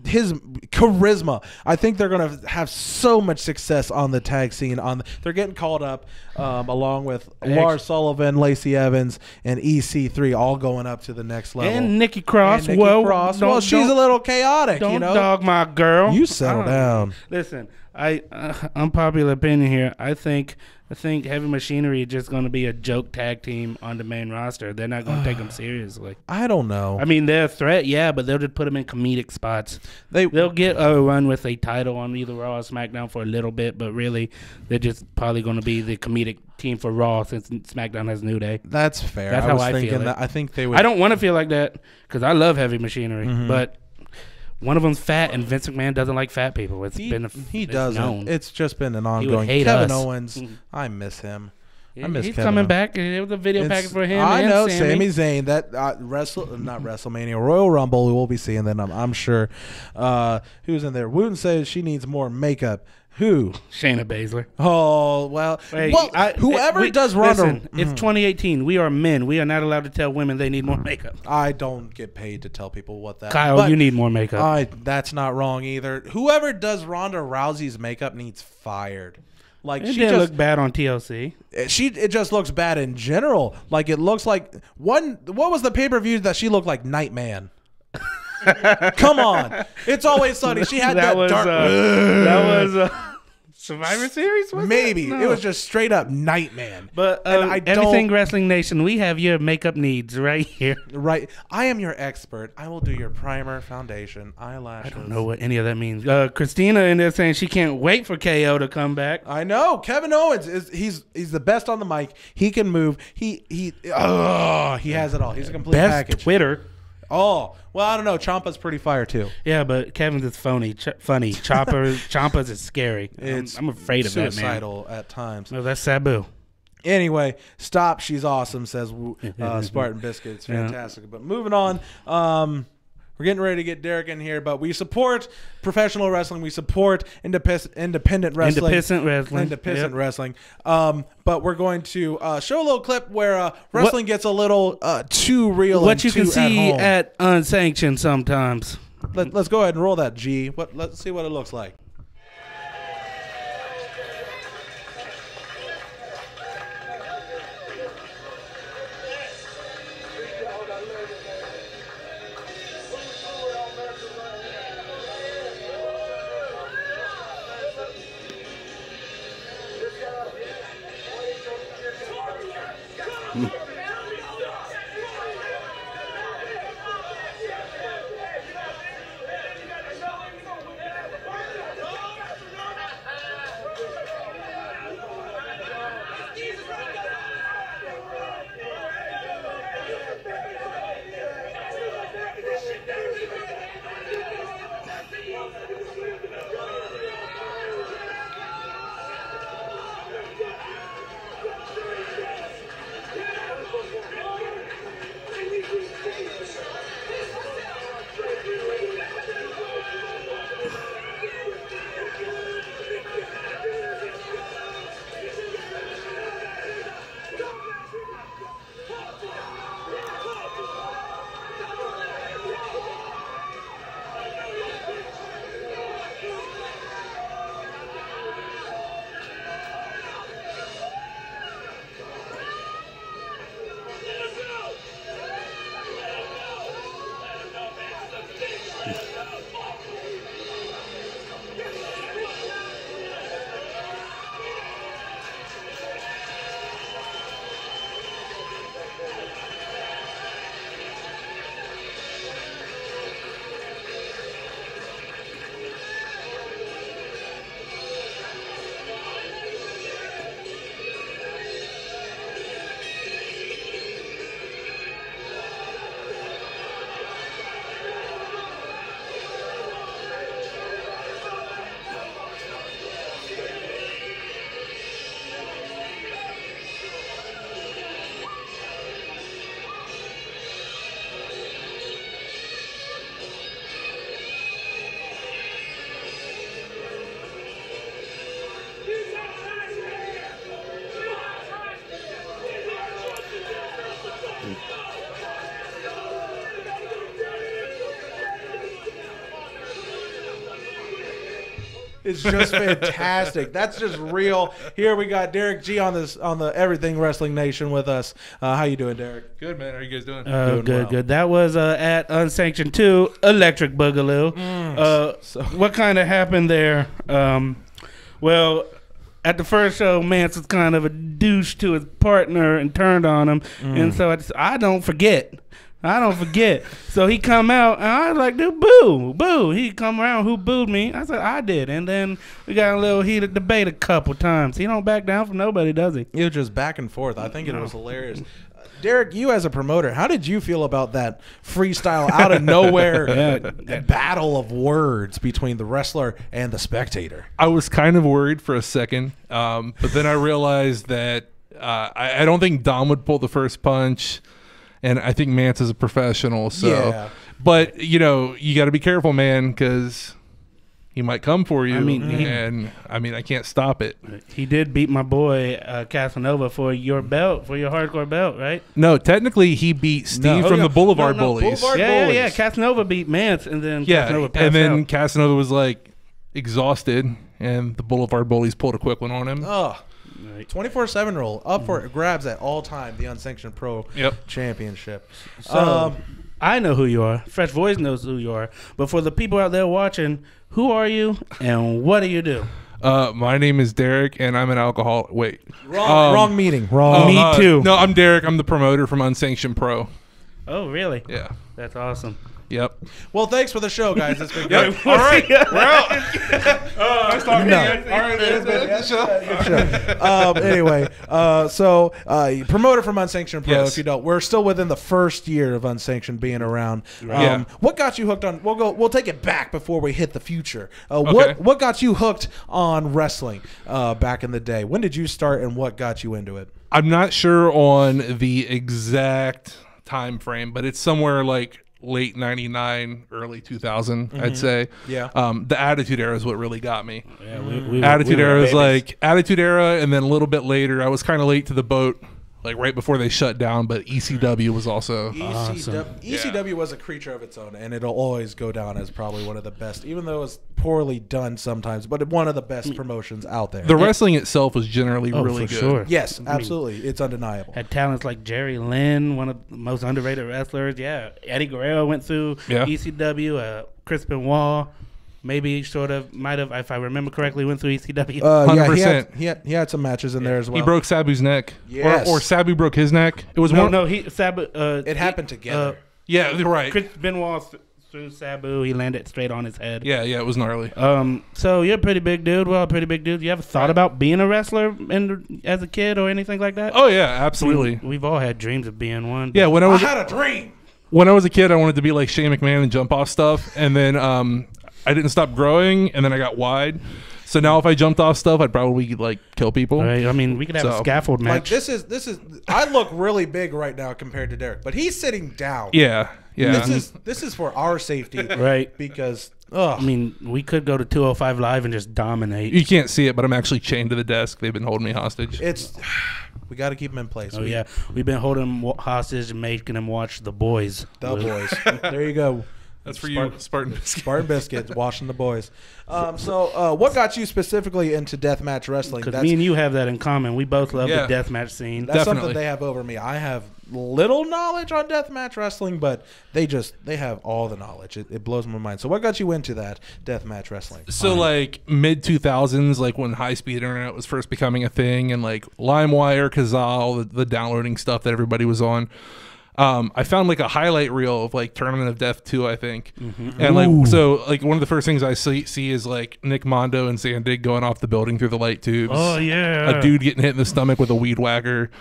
his charisma, I think they're going to have so much success on the tag scene. They're getting called up along with Lars Sullivan, Lacey Evans, and EC3 all going up to the next level. And Nikki Cross. Well, she's a little chaotic. Don't dog my girl. You settle down. Listen, unpopular opinion here. I think Heavy Machinery is just going to be a joke tag team on the main roster. They're not going to take them seriously. I don't know. I mean, they're a threat, yeah, but they'll just put them in comedic spots. They'll get a run with a title on either Raw or SmackDown for a little bit, but really, they're just probably going to be the comedic team for Raw since SmackDown has New Day. That's fair. That's how I feel. I think they would. I don't want to feel like that because I love Heavy Machinery, but one of them's fat, and Vince McMahon doesn't like fat people. He doesn't. Known. It's just been an ongoing. Kevin Owens, I miss him. He's coming back. There was a video package for him. I know, Sami Zayn. That not WrestleMania, Royal Rumble. We will be seeing them. I'm sure. Who's in there? Wooten says she needs more makeup. Who? Shayna Baszler. Oh, well. Whoever does Ronda. Listen, it's 2018. We are men. We are not allowed to tell women they need more makeup. I don't get paid to tell people what that. Kyle, you need more makeup. That's not wrong either. Whoever does Ronda Rousey's makeup needs fired. Like it didn't look bad on TLC. It just looks bad in general. Like it looks like what was the pay-per-view that she looked like Nightman? Come on. It's Always Sunny. She had that dark. That was Survivor Series? Maybe. It was just straight up Nightman. But everything Wrestling Nation, we have your makeup needs right here. Right. I am your expert. I will do your primer, foundation, eyelashes. I don't know what any of that means. Christina in there saying she can't wait for KO to come back. I know. Kevin Owens he's the best on the mic. He can move. He has it all. He's a complete package. Twitter. Oh, well, I don't know. Ciampa's pretty fire, too. Yeah, but Kevin's is funny. Ciampa's is scary. I'm afraid of that, man. Suicidal at times. No, that's Sabu. Anyway, stop. She's awesome, says Spartan Biscuit. It's fantastic. Yeah. But moving on, we're getting ready to get Derek in here, but we support professional wrestling. We support independent wrestling. Independent wrestling. But we're going to show a little clip where wrestling gets a little too real. What you can see at Unsanctioned sometimes. Let's go ahead and roll that, G. Let's see what it looks like. It's just fantastic. That's just real. Here we got Derek G on the Everything Wrestling Nation with us. How you doing, Derek? Good, man. How are you guys doing? Good. That was at Unsanctioned 2, Electric Boogaloo. What kind of happened there? Well, at the first show, Mance was kind of a douche to his partner and turned on him. And so I don't forget. So he come out, and I was like, dude, boo. He come around, who booed me? I said, I did. And then we got a little heated debate a couple times. He don't back down from nobody, does he? It was just back and forth. I think it was hilarious. Derek, you as a promoter, how did you feel about that freestyle out of nowhere battle of words between the wrestler and the spectator? I was kind of worried for a second, but then I realized that I don't think Dom would pull the first punch. And I think Mance is a professional, so. Yeah. But you got to be careful, man, because he might come for you. I can't stop it. He did beat my boy Casanova for your belt, for your hardcore belt, right? No, technically he beat Steve from the Boulevard Bullies. Yeah. Casanova beat Mance, and then Casanova passed out. Casanova was like exhausted, and the Boulevard Bullies pulled a quick one on him. Oh. 24/7 role up for grabs at all time. The Unsanctioned Pro Championship. So I know who you are. Fresh Voice knows who you are. But for the people out there watching, who are you and what do you do? My name is Derek, and I'm an alcoholic. Wait, wrong meeting. Me too. No, I'm Derek. I'm the promoter from Unsanctioned Pro. Oh, really? Yeah, that's awesome. Yep. Well, thanks for the show, guys. It's been good. All right, we're out. Nice talking to you. All right, good show. Anyway, so promoter from Unsanctioned Pro. Yes. If you don't, we're still within the first year of Unsanctioned being around. Yeah. What got you hooked on? We'll take it back before we hit the future. What got you hooked on wrestling back in the day? When did you start, and what got you into it? I'm not sure on the exact time frame, but it's somewhere like late 99, early 2000, I'd say. Yeah. The Attitude Era is what really got me. Yeah, Attitude Era is like Attitude Era, and then a little bit later, I was kind of late to the boat, like right before they shut down, but ECW was also awesome. ECW was a creature of its own, and it'll always go down as probably one of the best, even though it's poorly done sometimes, but one of the best promotions out there. The wrestling itself was generally really good. Sure. Yes, absolutely. It's undeniable. Had talents like Jerry Lynn, one of the most underrated wrestlers. Yeah, Eddie Guerrero went through ECW. Chris Benoit, maybe might have, if I remember correctly, went through ECW. 100%. He had some matches in there as well. He broke Sabu's neck. Yes. Or Sabu broke his neck. It was Sabu. It happened together. Yeah, you're right. Chris Benoit through Sabu, he landed straight on his head. Yeah, it was gnarly. So you're a pretty big dude. Well, a pretty big dude. You ever thought about being a wrestler as a kid or anything like that? Oh yeah, absolutely. We've all had dreams of being one. Yeah, I had a dream. When I was a kid, I wanted to be like Shane McMahon and jump off stuff, and then I didn't stop growing, and then I got wide. So now if I jumped off stuff, I'd probably like kill people. Right. I mean, we could have a scaffold match. Like this is. I look really big right now compared to Derek, but he's sitting down. Yeah. This is for our safety, right? Because I mean, we could go to 205 Live and just dominate. You can't see it, but I'm actually chained to the desk. They've been holding me hostage. We got to keep him in place. Oh yeah, we've been holding him hostage and making him watch The Boys. The Boys. There you go. That's for you, Spartan Biscuit. Spartan Biscuits, watching The Boys. So what got you specifically into deathmatch wrestling? Because me and you have that in common. We both love the deathmatch scene. That's something they have over me. I have little knowledge on deathmatch wrestling, but they have all the knowledge. It blows my mind. So what got you into that deathmatch wrestling? So like mid 2000s, like when high speed internet was first becoming a thing, and like LimeWire, Kazaa, the downloading stuff that everybody was on. I found like a highlight reel of like Tournament of Death 2, I think. And like, so like one of the first things I see is like Nick Mondo and Zandig going off the building through the light tubes. Oh yeah. A dude getting hit in the stomach with a weed whacker,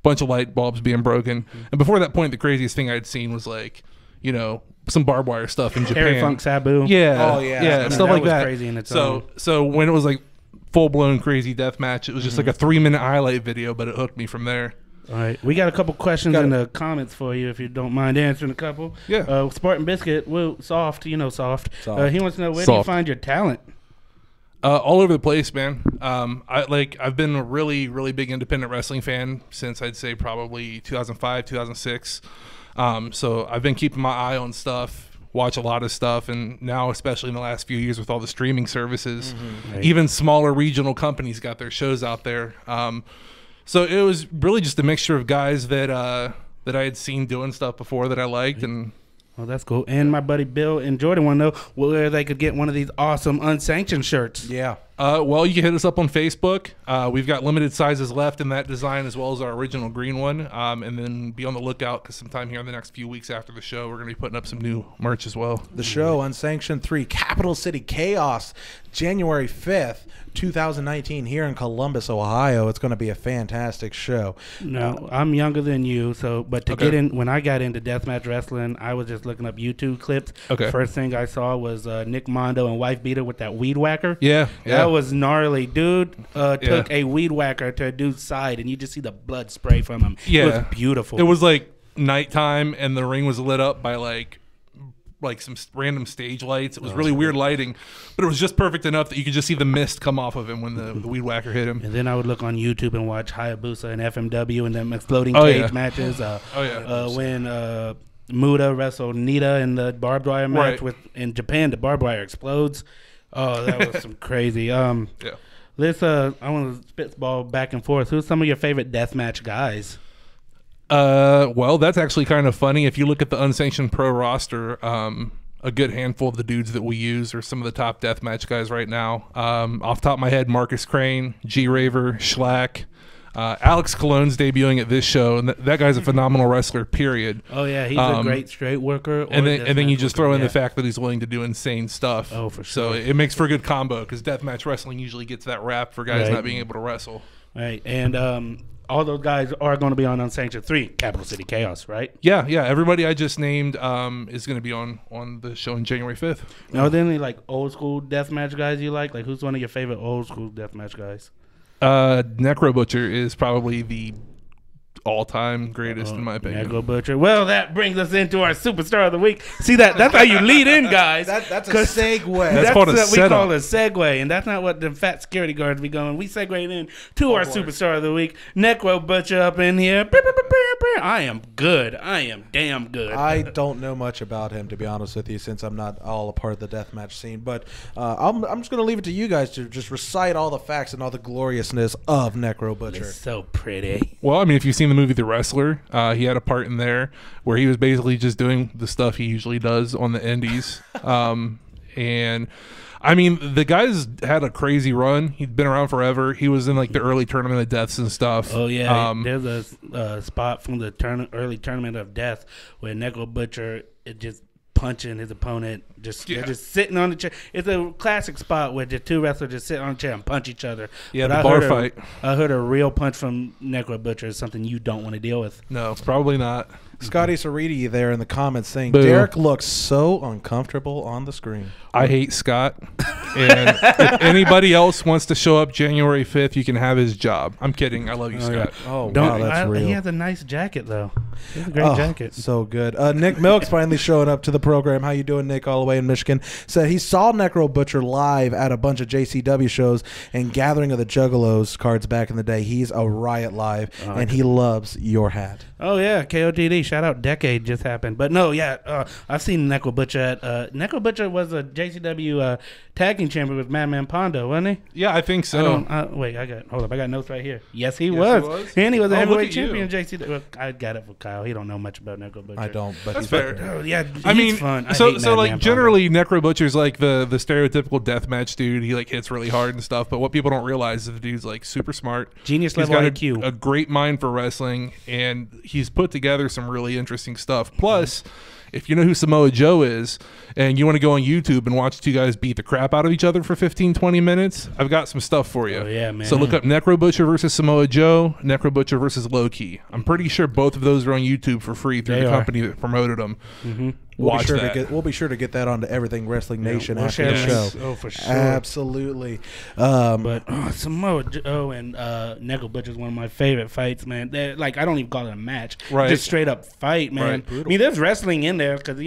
bunch of light bulbs being broken. And before that point, the craziest thing I'd seen was like, some barbed wire stuff in Japan. Terry Funk Sabu. Yeah. Oh yeah. Yeah, stuff like that. Crazy in its own. So when it was like full blown crazy death match, it was just like a 3-minute highlight video, but it hooked me from there. All right, we got a couple questions in the comments for you, if you don't mind answering a couple. Yeah. Spartan Biscuit, Soft. He wants to know, where do you find your talent? All over the place, man. I've been a really, really big independent wrestling fan since I'd say probably 2005, 2006. So I've been keeping my eye on stuff watch a lot of stuff, and now especially in the last few years with all the streaming services, even smaller regional companies got their shows out there. So it was really just a mixture of guys that I had seen doing stuff before that I liked, and well, that's cool. And my buddy Bill and Jordan want to know where they could get one of these awesome unsanctioned shirts. Yeah. Well, you can hit us up on Facebook. We've got limited sizes left in that design, as well as our original green one. And then be on the lookout, because sometime here in the next few weeks after the show, we're going to be putting up some new merch as well. The show, Unsanctioned 3, Capital City Chaos, January 5th, 2019, here in Columbus, Ohio. It's going to be a fantastic show. No, I'm younger than you, but get in, when I got into deathmatch wrestling, I was just looking up YouTube clips. Okay. First thing I saw was Nick Mondo and Wife Beater with that weed whacker. Yeah. That was gnarly. Dude took a weed whacker to a dude's side, and you just see the blood spray from him. Yeah. It was beautiful. It was like nighttime, and the ring was lit up by like some random stage lights. It was really weird lighting, but it was just perfect enough that you could just see the mist come off of him when the weed whacker hit him. And then I would look on YouTube and watch Hayabusa and FMW and them exploding cage matches. When Muda wrestled Nita in the barbed wire match in Japan, the barbed wire explodes. Oh, that was some crazy. Let's I want to spitball back and forth. Who's some of your favorite deathmatch guys? Well, that's actually kind of funny. If you look at the Unsanctioned Pro roster, a good handful of the dudes that we use are some of the top deathmatch guys right now. Off the top of my head, Marcus Crane, G-Raver, Schlack. Alex Cologne's debuting at this show, and that guy's a phenomenal wrestler, period. Oh, yeah, he's a great straight worker. And then you just throw in the fact that he's willing to do insane stuff. Oh, for So sure. it makes for a good combo, because deathmatch wrestling usually gets that rap for guys not being able to wrestle. Right, and all those guys are going to be on Unsanctioned 3, Capital City Chaos, right? Yeah. Everybody I just named is going to be on the show on January 5th. Now, are there any like old school deathmatch guys you like? Like, who's one of your favorite old school deathmatch guys? Necro Butcher is probably the all-time greatest in my opinion. Necro Butcher. Well, that brings us into our superstar of the week. See that's how you lead in, guys. That's a segue. That's called a what we setup. call a segue, and that's not what the fat security guards be going. We segue in to our superstar of the week, Necro Butcher, up in here. I am good. I am damn good. I don't know much about him, to be honest with you, since I'm not all a part of the deathmatch scene. But I'm just going to leave it to you guys to just recite all the facts and all the gloriousness of Necro Butcher. It's so pretty. Well, I mean, if you've seen the movie The Wrestler, he had a part in there where he was basically just doing the stuff he usually does on the indies. And I mean, the guy's had a crazy run. He'd been around forever. He was in like the early Tournament of Deaths and stuff. Oh yeah, there's a spot from the early Tournament of Death where Necro Butcher just punching his opponent, they're just sitting on the chair. It's a classic spot where the two wrestlers just sit on a chair and punch each other. Yeah, but the bar fight. I heard a real punch from Necro Butcher is something you don't want to deal with. No, probably not. Scotty Sariti there in the comments saying, Boo. Derek looks so uncomfortable on the screen. I hate Scott. And if anybody else wants to show up January 5th, you can have his job. I'm kidding. I love you, Scott. Oh, wow, that's real. He has a nice jacket, though. He has a great jacket. So good. Nick Milk's finally showing up to the program. How you doing, Nick, all the way in Michigan? Said he saw Necro Butcher live at a bunch of JCW shows and Gathering of the Juggalos cards back in the day. He's a riot live, and he loves your hat. Oh, yeah, KOTD. Shout out Decade just happened. But no, I've seen Necro Butcher at Necro Butcher was a JCW tag team champion with Madman Pondo, wasn't he? Yeah, I think so. Hold up, I got notes right here. Yes, he was. And he was a heavyweight champion in JCW. Well, I got it for Kyle. He don't know much about Necro Butcher. I don't, but that's fair. Oh, yeah, I mean, fun. so like generally Necro Butcher's like the stereotypical deathmatch dude. He like hits really hard and stuff, but what people don't realize is the dude's like super smart. Genius He's level got IQ. a great mind for wrestling, and he's put together some really interesting stuff. Plus, if you know who Samoa Joe is and you want to go on YouTube and watch two guys beat the crap out of each other for 15-20 minutes, I've got some stuff for you. Oh, yeah, man. So look up Necro Butcher versus Samoa Joe, Necro Butcher versus Low Key. I'm pretty sure both of those are on YouTube for free through the company that promoted them. Mm-hmm. We'll be sure to get that onto Everything Wrestling Nation after the show. Oh, for sure. Absolutely. But Samoa Joe and Necro Butcher is one of my favorite fights, man. They're, like, I don't even call it a match. Right. Just straight up fight, man. Right. I mean, there's wrestling in there because,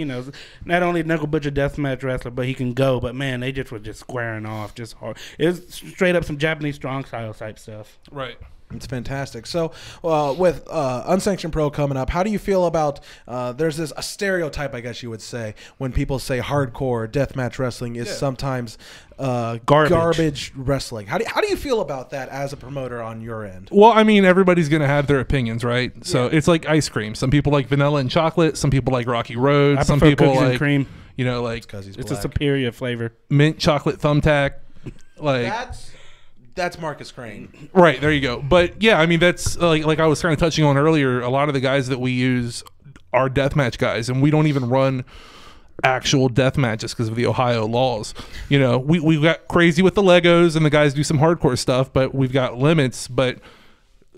not only Necro Butcher deathmatch wrestler, but he can go. But, man, they just were just squaring off just hard. It was straight up some Japanese strong style type stuff. Right. It's fantastic. So, with Unsanctioned Pro coming up, how do you feel about? There's a stereotype, I guess you would say, when people say hardcore deathmatch wrestling is sometimes garbage wrestling. How do you feel about that as a promoter on your end? Well, I mean, everybody's gonna have their opinions, right? So it's like ice cream. Some people like vanilla and chocolate. Some people like Rocky Road. Some people cookies like and cream. You know, like it's a superior flavor. Mint chocolate thumbtack. Like that's Marcus Crane. Right, there you go. But yeah, I mean, that's like I was kind of touching on earlier, a lot of the guys that we use are deathmatch guys, and we don't even run actual death matches because of the Ohio laws. You know, we got crazy with the Legos and the guys do some hardcore stuff, but we've got limits. But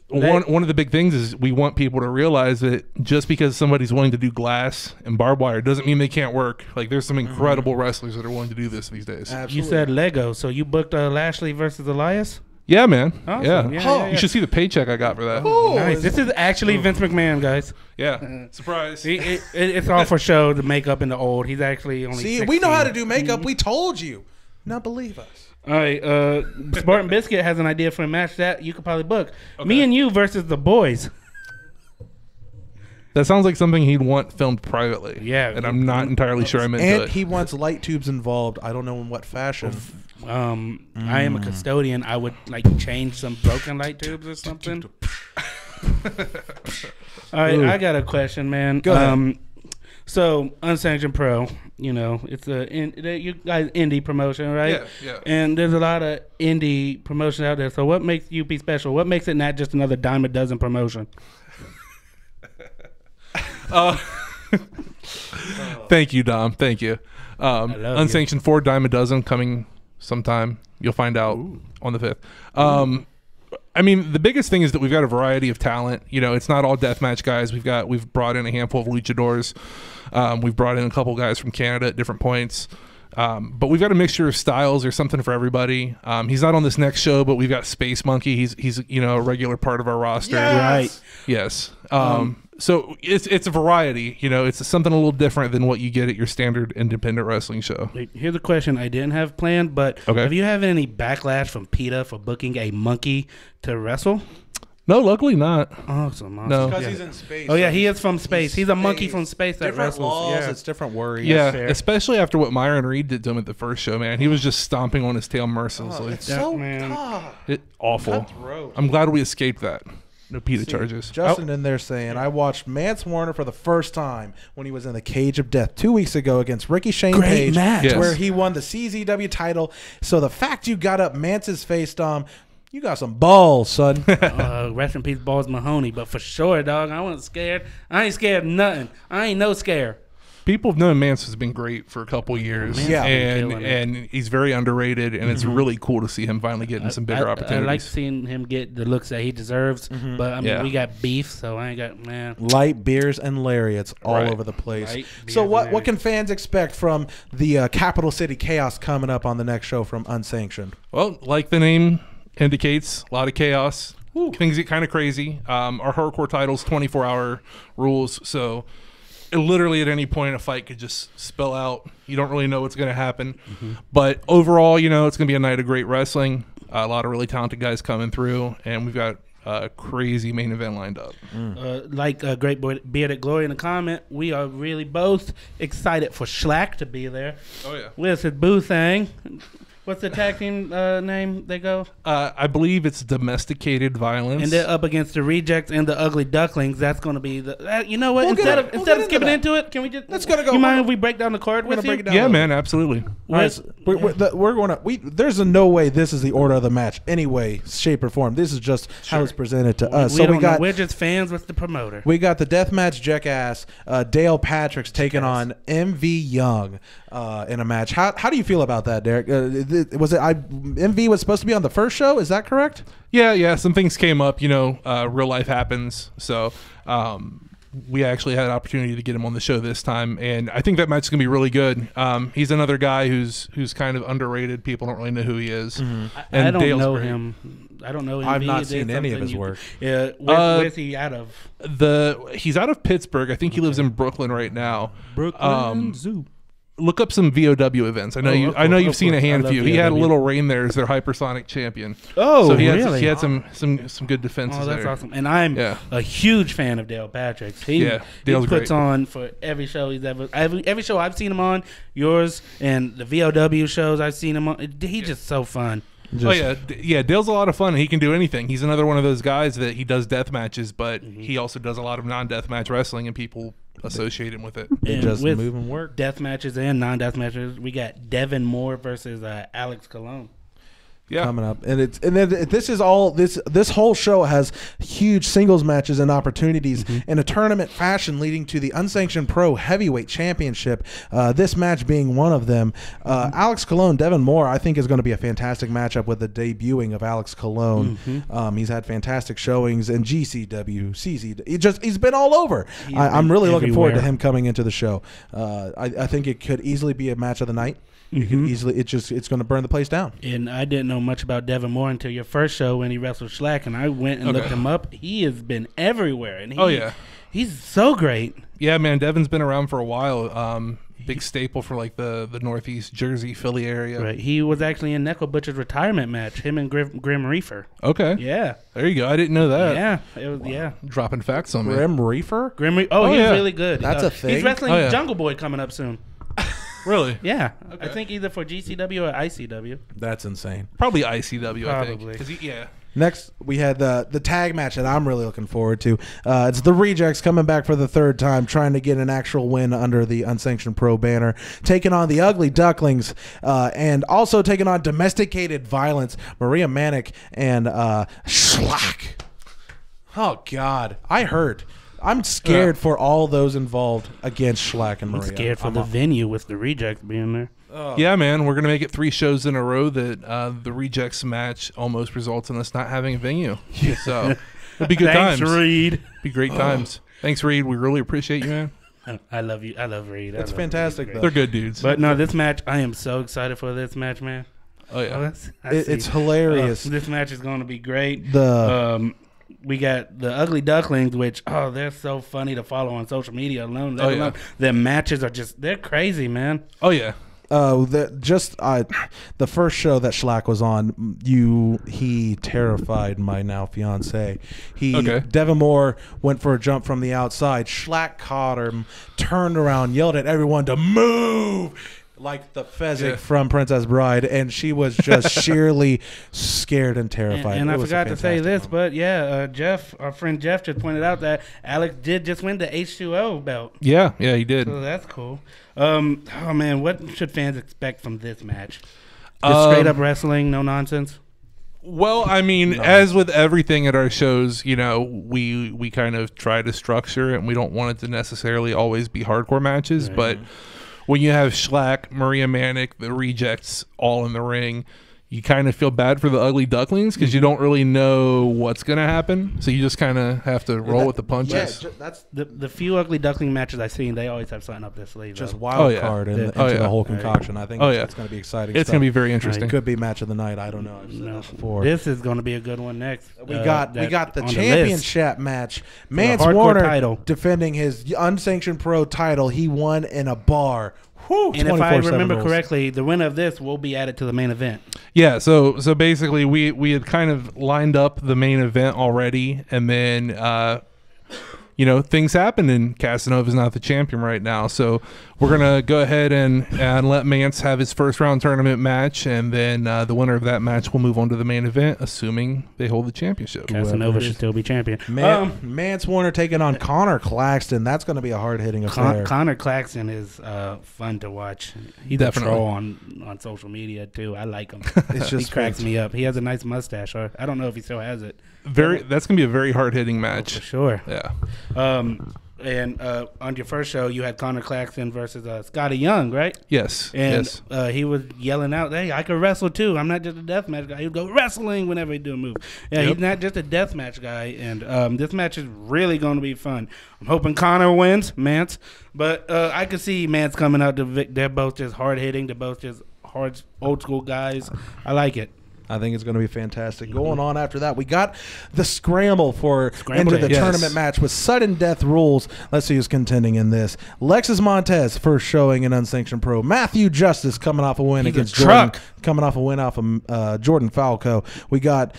one of the big things is we want people to realize that just because somebody's willing to do glass and barbed wire doesn't mean they can't work. Like, there's some incredible wrestlers that are willing to do this these days. Absolutely. You said Lego, so you booked Lashley versus Elias? Yeah, man. Awesome. Yeah. You should see the paycheck I got for that. Oh, nice. This is actually Vince McMahon, guys. Yeah. Surprise. It's all for show, the makeup and the old. He's actually only 16. We know how to do makeup. We told you. Now believe us. All right. Spartan Biscuit has an idea for a match that you could probably book. Okay. Me and you versus the boys. That sounds like something he'd want filmed privately. Yeah. And I'm not entirely sure I'm into it. And he wants light tubes involved. I don't know in what fashion. I am a custodian. I would change some broken light tubes or something. All right, I got a question, man. Go ahead. So Unsanctioned Pro, it's you guys indie promotion, right? Yeah. And there's a lot of indie promotion out there. So what makes UP special? What makes it not just another dime a dozen promotion? Thank you, Dom. Thank you. Unsanctioned 4 dime a dozen coming sometime. You'll find out on the 5th. I mean, the biggest thing is that we've got a variety of talent. It's not all deathmatch guys. We've brought in a handful of luchadors. We've brought in a couple guys from Canada at different points. But we've got a mixture of styles. There's something for everybody. He's not on this next show, but we've got Space Monkey. He's a regular part of our roster. Yes! Right. Yes. So it's a variety. It's something a little different than what you get at your standard independent wrestling show. Here's a question I didn't have planned, but have you had any backlash from PETA for booking a monkey to wrestle? No, luckily not. Awesome. No. Because he's in space. Oh, yeah, he is from space. He's a monkey from space that different wrestles. laws, Yeah. it's different worries. Yeah, fair. especially after what Myron Reed did to him at the first show, man. He was just stomping on his tail mercilessly. It's so Awful. cutthroat. I'm glad we escaped that. No PETA charges. Justin in there saying, I watched Mance Warner for the first time when he was in the Cage of Death 2 weeks ago against Ricky Shane Page, match. Yes. where he won the CZW title. So the fact you got up Mance's face, Dom, you got some balls, son. Rest in peace, Balls Mahoney. But for sure, dog, I wasn't scared. I ain't scared of nothing. I ain't no scare. People have known Mance has been great for a couple years. Mance's been killing it. and he's very underrated, and it's really cool to see him finally getting some bigger opportunities. I like seeing him get the looks that he deserves, but I mean, we got beef, so I ain't got, man. Light beers and lariats all over the place. So what can fans expect from the Capital City Chaos coming up on the next show from Unsanctioned? Well, like the name indicates, a lot of chaos. Things get kind of crazy. Our hardcore title's 24-hour rules, so literally at any point a fight could just spill out. You don't really know what's going to happen. But overall, it's going to be a night of great wrestling. A lot of really talented guys coming through, and we've got a crazy main event lined up. Like Great Bearded Glory in the comment, we are really both excited for Schlack to be there. Oh, yeah. With his boo thing. What's the tag team name they go? I believe it's Domesticated Violence. And they're up against the Rejects and the Ugly Ducklings. That's going to be the. You know what? We'll instead of skipping that. into it, can we just? Let's go. You mind if we break down the card with you? break it down. Yeah, man, absolutely. All right, so we're going to. There's no way this is the order of the match, any way, shape, or form. This is just how it's presented to us. We don't know. We're just fans with the promoter. We got the deathmatch jackass Dale Patrick's taking on MV Young in a match. How do you feel about that, Derek? MV was supposed to be on the first show. Is that correct? Yeah. Some things came up. Real life happens. So we actually had an opportunity to get him on the show this time, and I think that match is gonna be really good. He's another guy who's kind of underrated. People don't really know who he is. And I don't Dale's know great. him. I don't know him. I've not seen any of his work. Yeah, where's he out of? He's out of Pittsburgh. I think he lives in Brooklyn right now. Brooklyn Zoo. look up some VOW events. I know you've seen a handful. He had a little reign there as their hypersonic champion. Oh, so he really? had some good defenses. Oh, that's there. awesome. And I'm a huge fan of Dale Patrick's. He puts great. On for every show he's every show I've seen him on, yours and the VOW shows I've seen him on. He's just so fun. Dale's a lot of fun. He can do anything. He's another one of those guys that he does death matches, but he also does a lot of non-death match wrestling, and people associate him with it. And just move and work. Death matches and non-death matches. We got Devin Moore versus Alex Colon. Coming up, and then this is all this whole show has huge singles matches and opportunities in a tournament fashion, leading to the Unsanctioned Pro Heavyweight Championship. This match being one of them. Alex Colon, Devin Moore, I think is going to be a fantastic matchup with the debuting of Alex Colon. He's had fantastic showings in GCW, CZW. He's been all over. I'm really looking forward to him coming into the show. I think it could easily be a match of the night. You can easily it's going to burn the place down. And I didn't know much about Devin Moore until your first show when he wrestled Schlack, and I went and looked him up. He has been everywhere, and he's so great. Yeah, man, Devin's been around for a while. Big staple for like the Northeast Jersey, Philly area. Right. He was actually in Necco Butcher's retirement match. Him and Grim Reefer. Okay. Yeah. There you go. I didn't know that. Yeah. It was. Wow. Yeah. Dropping facts on me. Grim Reefer. He's really good. That's a thing. He's wrestling Jungle Boy coming up soon. Really? Yeah. Okay. I think either for GCW or ICW. That's insane. Probably ICW, Probably. I think. Next, we had the tag match that I'm really looking forward to. It's the Rejects coming back for the third time, trying to get an actual win under the Unsanctioned Pro banner, taking on the Ugly Ducklings, and also taking on Domesticated Violence, Maria Manic, and Schlack. Oh, God. I hurt. I'm scared for all those involved against Schlack and Maria. I'm scared for the venue with the Rejects being there. Yeah, man, we're going to make it 3 shows in a row that the Rejects match almost results in us not having a venue. So it'll be good times. Thanks, Reed. Be great times. Thanks, Reed. We really appreciate you, man. I love you. I love Reed. It's fantastic, Reed. though. They're good dudes. But no, this match, I am so excited for this match, man. Oh, yeah. It's hilarious. This match is going to be great. We got the Ugly Ducklings, which they're so funny to follow on social media alone. Their matches are they're crazy, man. Oh yeah. The first show that Schlack was on, he terrified my now fiance. Devin Moore went for a jump from the outside. Schlack caught him, turned around, yelled at everyone to move. Like the Fezzik from Princess Bride, and she was just sheerly scared and terrified. And I forgot to say this, but Jeff, our friend Jeff, just pointed out that Alex did just win the H2O belt. Yeah, he did. So that's cool. Oh man, what should fans expect from this match? Just straight up wrestling, no nonsense. Well, I mean, as with everything at our shows, we kind of try to structure it, and we don't want it to necessarily always be hardcore matches, but when you have Schlack, Maria Manic, the Rejects all in the ring, you kind of feel bad for the Ugly Ducklings because you don't really know what's going to happen. So you just kind of have to roll with the punches. Yeah, that's the few Ugly Duckling matches I've seen. They always have something up their sleeve. Just wild card into the whole concoction. I think it's going to be exciting. It's going to be very interesting. It could be match of the night. I don't know. I've said that before. This is going to be a good one next. We got the championship match. Mance Warner defending his Unsanctioned Pro title. He won in a bar. Whew, and if I remember correctly, the winner of this will be added to the main event. Yeah, so basically we had kind of lined up the main event already, and then things happened, and Casanova's not the champion right now. So we're gonna go ahead and let Mance have his first round tournament match, and then the winner of that match will move on to the main event, assuming they hold the championship. Casanova should still be champion. Mance Warner taking on Connor Claxton. That's going to be a hard hitting affair. Connor Claxton is fun to watch. He's definitely a troll on social media too. I like him. He cracks me up. He has a nice mustache. I don't know if he still has it. That's gonna be a very hard hitting match. For sure. Yeah. And on your first show, you had Connor Claxton versus Scotty Young, right? Yes. And he was yelling out, "Hey, I can wrestle too. I'm not just a deathmatch guy." He'd go wrestling whenever he do a move. Yeah, he's not just a deathmatch guy. And this match is really going to be fun. I'm hoping Connor wins, Mance. But I could see Mance coming out to They're both just hard hitting. They're both just hard old school guys. I like it. I think it's going to be fantastic. Going on after that, we got the scramble for into the tournament match with sudden death rules. Let's see who's contending in this. Lexus Montez, first showing in Unsanctioned Pro. Matthew Justice coming off a win against Jordan. Coming off a win off of Jordan Falco. We got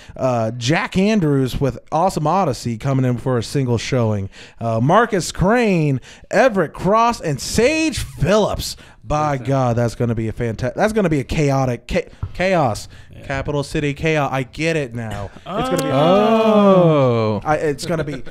Jack Andrews with Awesome Odyssey coming in for a single showing. Marcus Crane, Everett Cross, and Sage Phillips. By God, that's going to be a fantastic. That's going to be a chaotic chaos. Yeah. Capital City chaos. I get it now. It's going to be. It's going to be.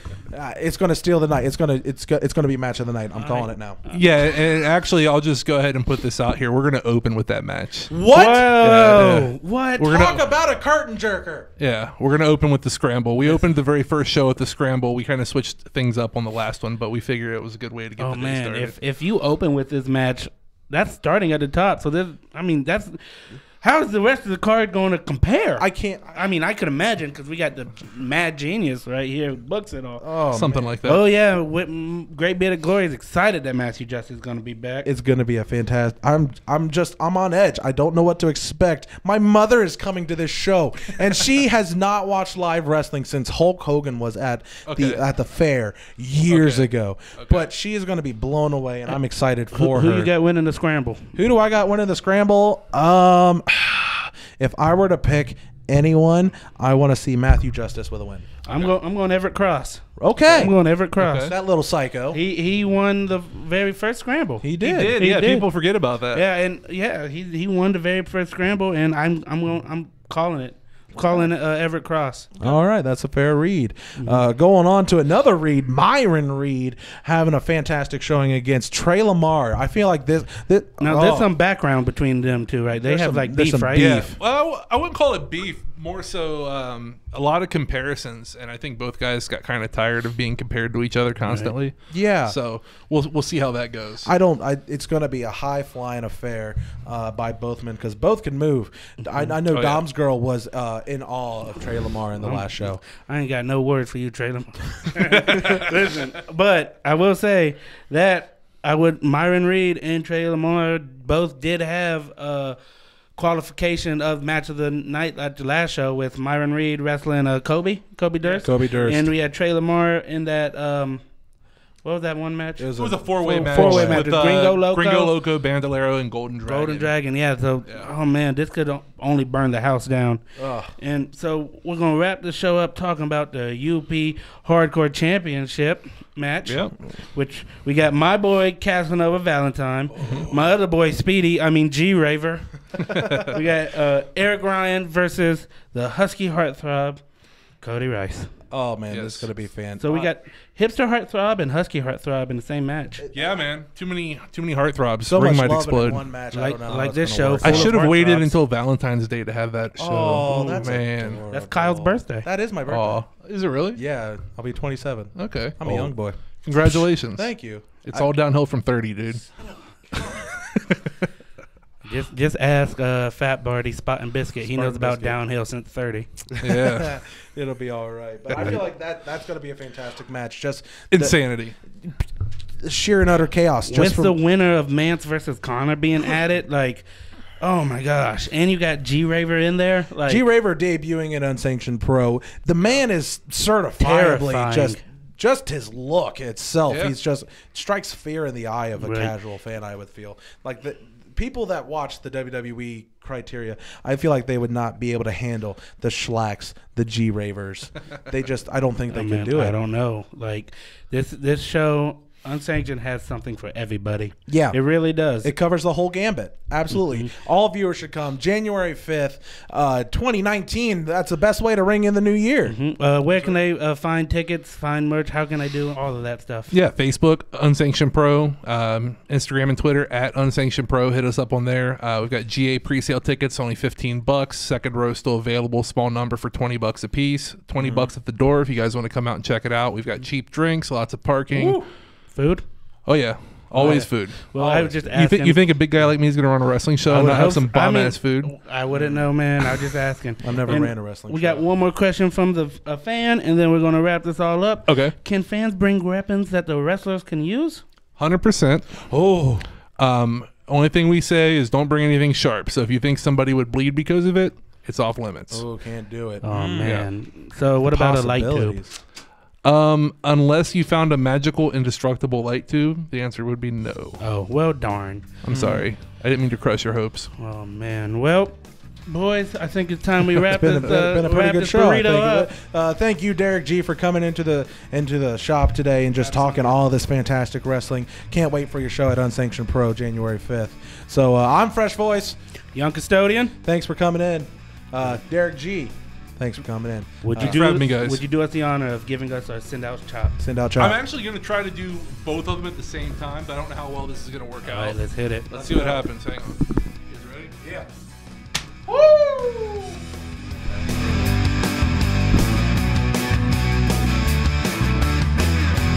It's going to steal the night. It's going to be match of the night. I'm calling it now. Yeah, and actually, I'll just go ahead and put this out here. We're going to open with that match. What? Yeah. What? Talk about a curtain jerker. Yeah, we're going to open with the scramble. We opened the very first show with the scramble. We kind of switched things up on the last one, but we figured it was a good way to get the day started. If you open with this match, that's starting at the top. So that's how is the rest of the card going to compare? I can't. I mean, I could imagine because we got the Mad Genius right here who books it all. Oh, something like that. Oh yeah, Great Bit of Glory is excited that Matthew Justice is going to be back. It's going to be a fantastic. I'm on edge. I don't know what to expect. My mother is coming to this show, and she has not watched live wrestling since Hulk Hogan was at the fair years ago. Okay. But she is going to be blown away, and I'm excited for her. Who you got winning the scramble? Who do I got winning the scramble? If I were to pick anyone, I want to see Matthew Justice with a win. I'm going Everett Cross. Okay. I'm going Everett Cross. Okay. That little psycho. He won the very first scramble. He did. He did. People forget about that. Yeah, and he won the very first scramble, and I'm calling it. Calling it Everett Cross. All right, that's a fair read. Going on to another read, Myron Reed having a fantastic showing against Trey Lamar. I feel like this now there's some background between them two, right? They have like beef, right? Yeah. Well, I wouldn't call it beef. More so, a lot of comparisons, and I think both guys got kind of tired of being compared to each other constantly. Right. Yeah. So we'll see how that goes. It's going to be a high flying affair by both men because both can move. I know Dom's girl was in awe of Trey Lamar in the last show. I ain't got no words for you, Trey Lamar. Listen, but I will say that Myron Reed and Trey Lamar both did have qualification of match of the night at the last show with Myron Reed wrestling Kobe Durst. Kobe Durst. And we had Trey Lamar in that what was that one match? It was a four-way match. Four-way match with Gringo Loco, Bandolero, and Golden Dragon. Golden Dragon, yeah. So, oh man, this could only burn the house down. Ugh. And so we're gonna wrap the show up talking about the UP Hardcore Championship match, which we got my boy Casanova Valentine, my other boy G Raver. We got Eric Ryan versus the Husky Heartthrob, Cody Rice. Oh man, this is gonna be fantastic. So we got Hipster Heartthrob and Husky Heartthrob in the same match. Yeah, man, too many heartthrobs. So Ring much might love explode. in one match. Like this show. I should have waited until Valentine's Day to have that show. Oh, that's man, adorable. That's Kyle's birthday. That is my birthday. Oh, is it really? Yeah, I'll be 27. Okay, I'm a young boy. Congratulations. Thank you. It's all downhill from 30, dude. Just ask Fat Barty Spot and Biscuit. He knows about downhill since 30. Yeah. It'll be all right. But I feel like that's going to be a fantastic match. Just insanity. Sheer and utter chaos. With the winner of Mance versus Connor being added, like, oh my gosh. And you got G Raver in there. Like, G Raver debuting in Unsanctioned Pro. The man is certifiably just his look itself. He's just strikes fear in the eye of a casual fan, I would feel. Like the people that watch the WWE criteria, I feel like they would not be able to handle the Schlacks, the G Ravers. I don't think they could do it. I don't know. Like this show, Unsanctioned, has something for everybody. Yeah. It really does. It covers the whole gambit. Absolutely. All viewers should come. January 5th, 2019. That's the best way to ring in the new year. Where can they find tickets, find merch? How can they do all of that stuff? Yeah, Facebook, Unsanctioned Pro, Instagram and Twitter at Unsanctioned Pro. Hit us up on there. We've got GA pre-sale tickets, only $15. Second row still available. Small number for $20 a piece. $20 at the door if you guys want to come out and check it out. We've got cheap drinks, lots of parking. Ooh. Food? Oh yeah, always food. Well, I was just asking. You think a big guy like me is gonna run a wrestling show and not have some bomb ass food? I wouldn't know, man. I was just asking. I've never ran a wrestling show. We got one more question from a fan, and then we're gonna wrap this all up. Okay. Can fans bring weapons that the wrestlers can use? 100%. Oh. Only thing we say is don't bring anything sharp. So if you think somebody would bleed because of it, it's off limits. Oh, can't do it. Oh man. So what about a light tube? Unless you found a magical indestructible light tube, the answer would be no. Oh, well darn. I'm sorry. I didn't mean to crush your hopes. Oh man. Well, boys, I think it's time we wrap been a pretty good show. Thank you, Derek G, for coming into the shop today and just talking all this fantastic wrestling. Can't wait for your show at Unsanctioned Pro January 5th. So I'm Fresh Voice. Young Custodian. Thanks for coming in. Derek G, thanks for coming in. Would you do us the honor of giving us our send out chop? I'm actually going to try to do both of them at the same time, but I don't know how well this is going to work out. All right, let's hit it. Let's see what happens. Hang on. You guys ready? Yeah. Woo!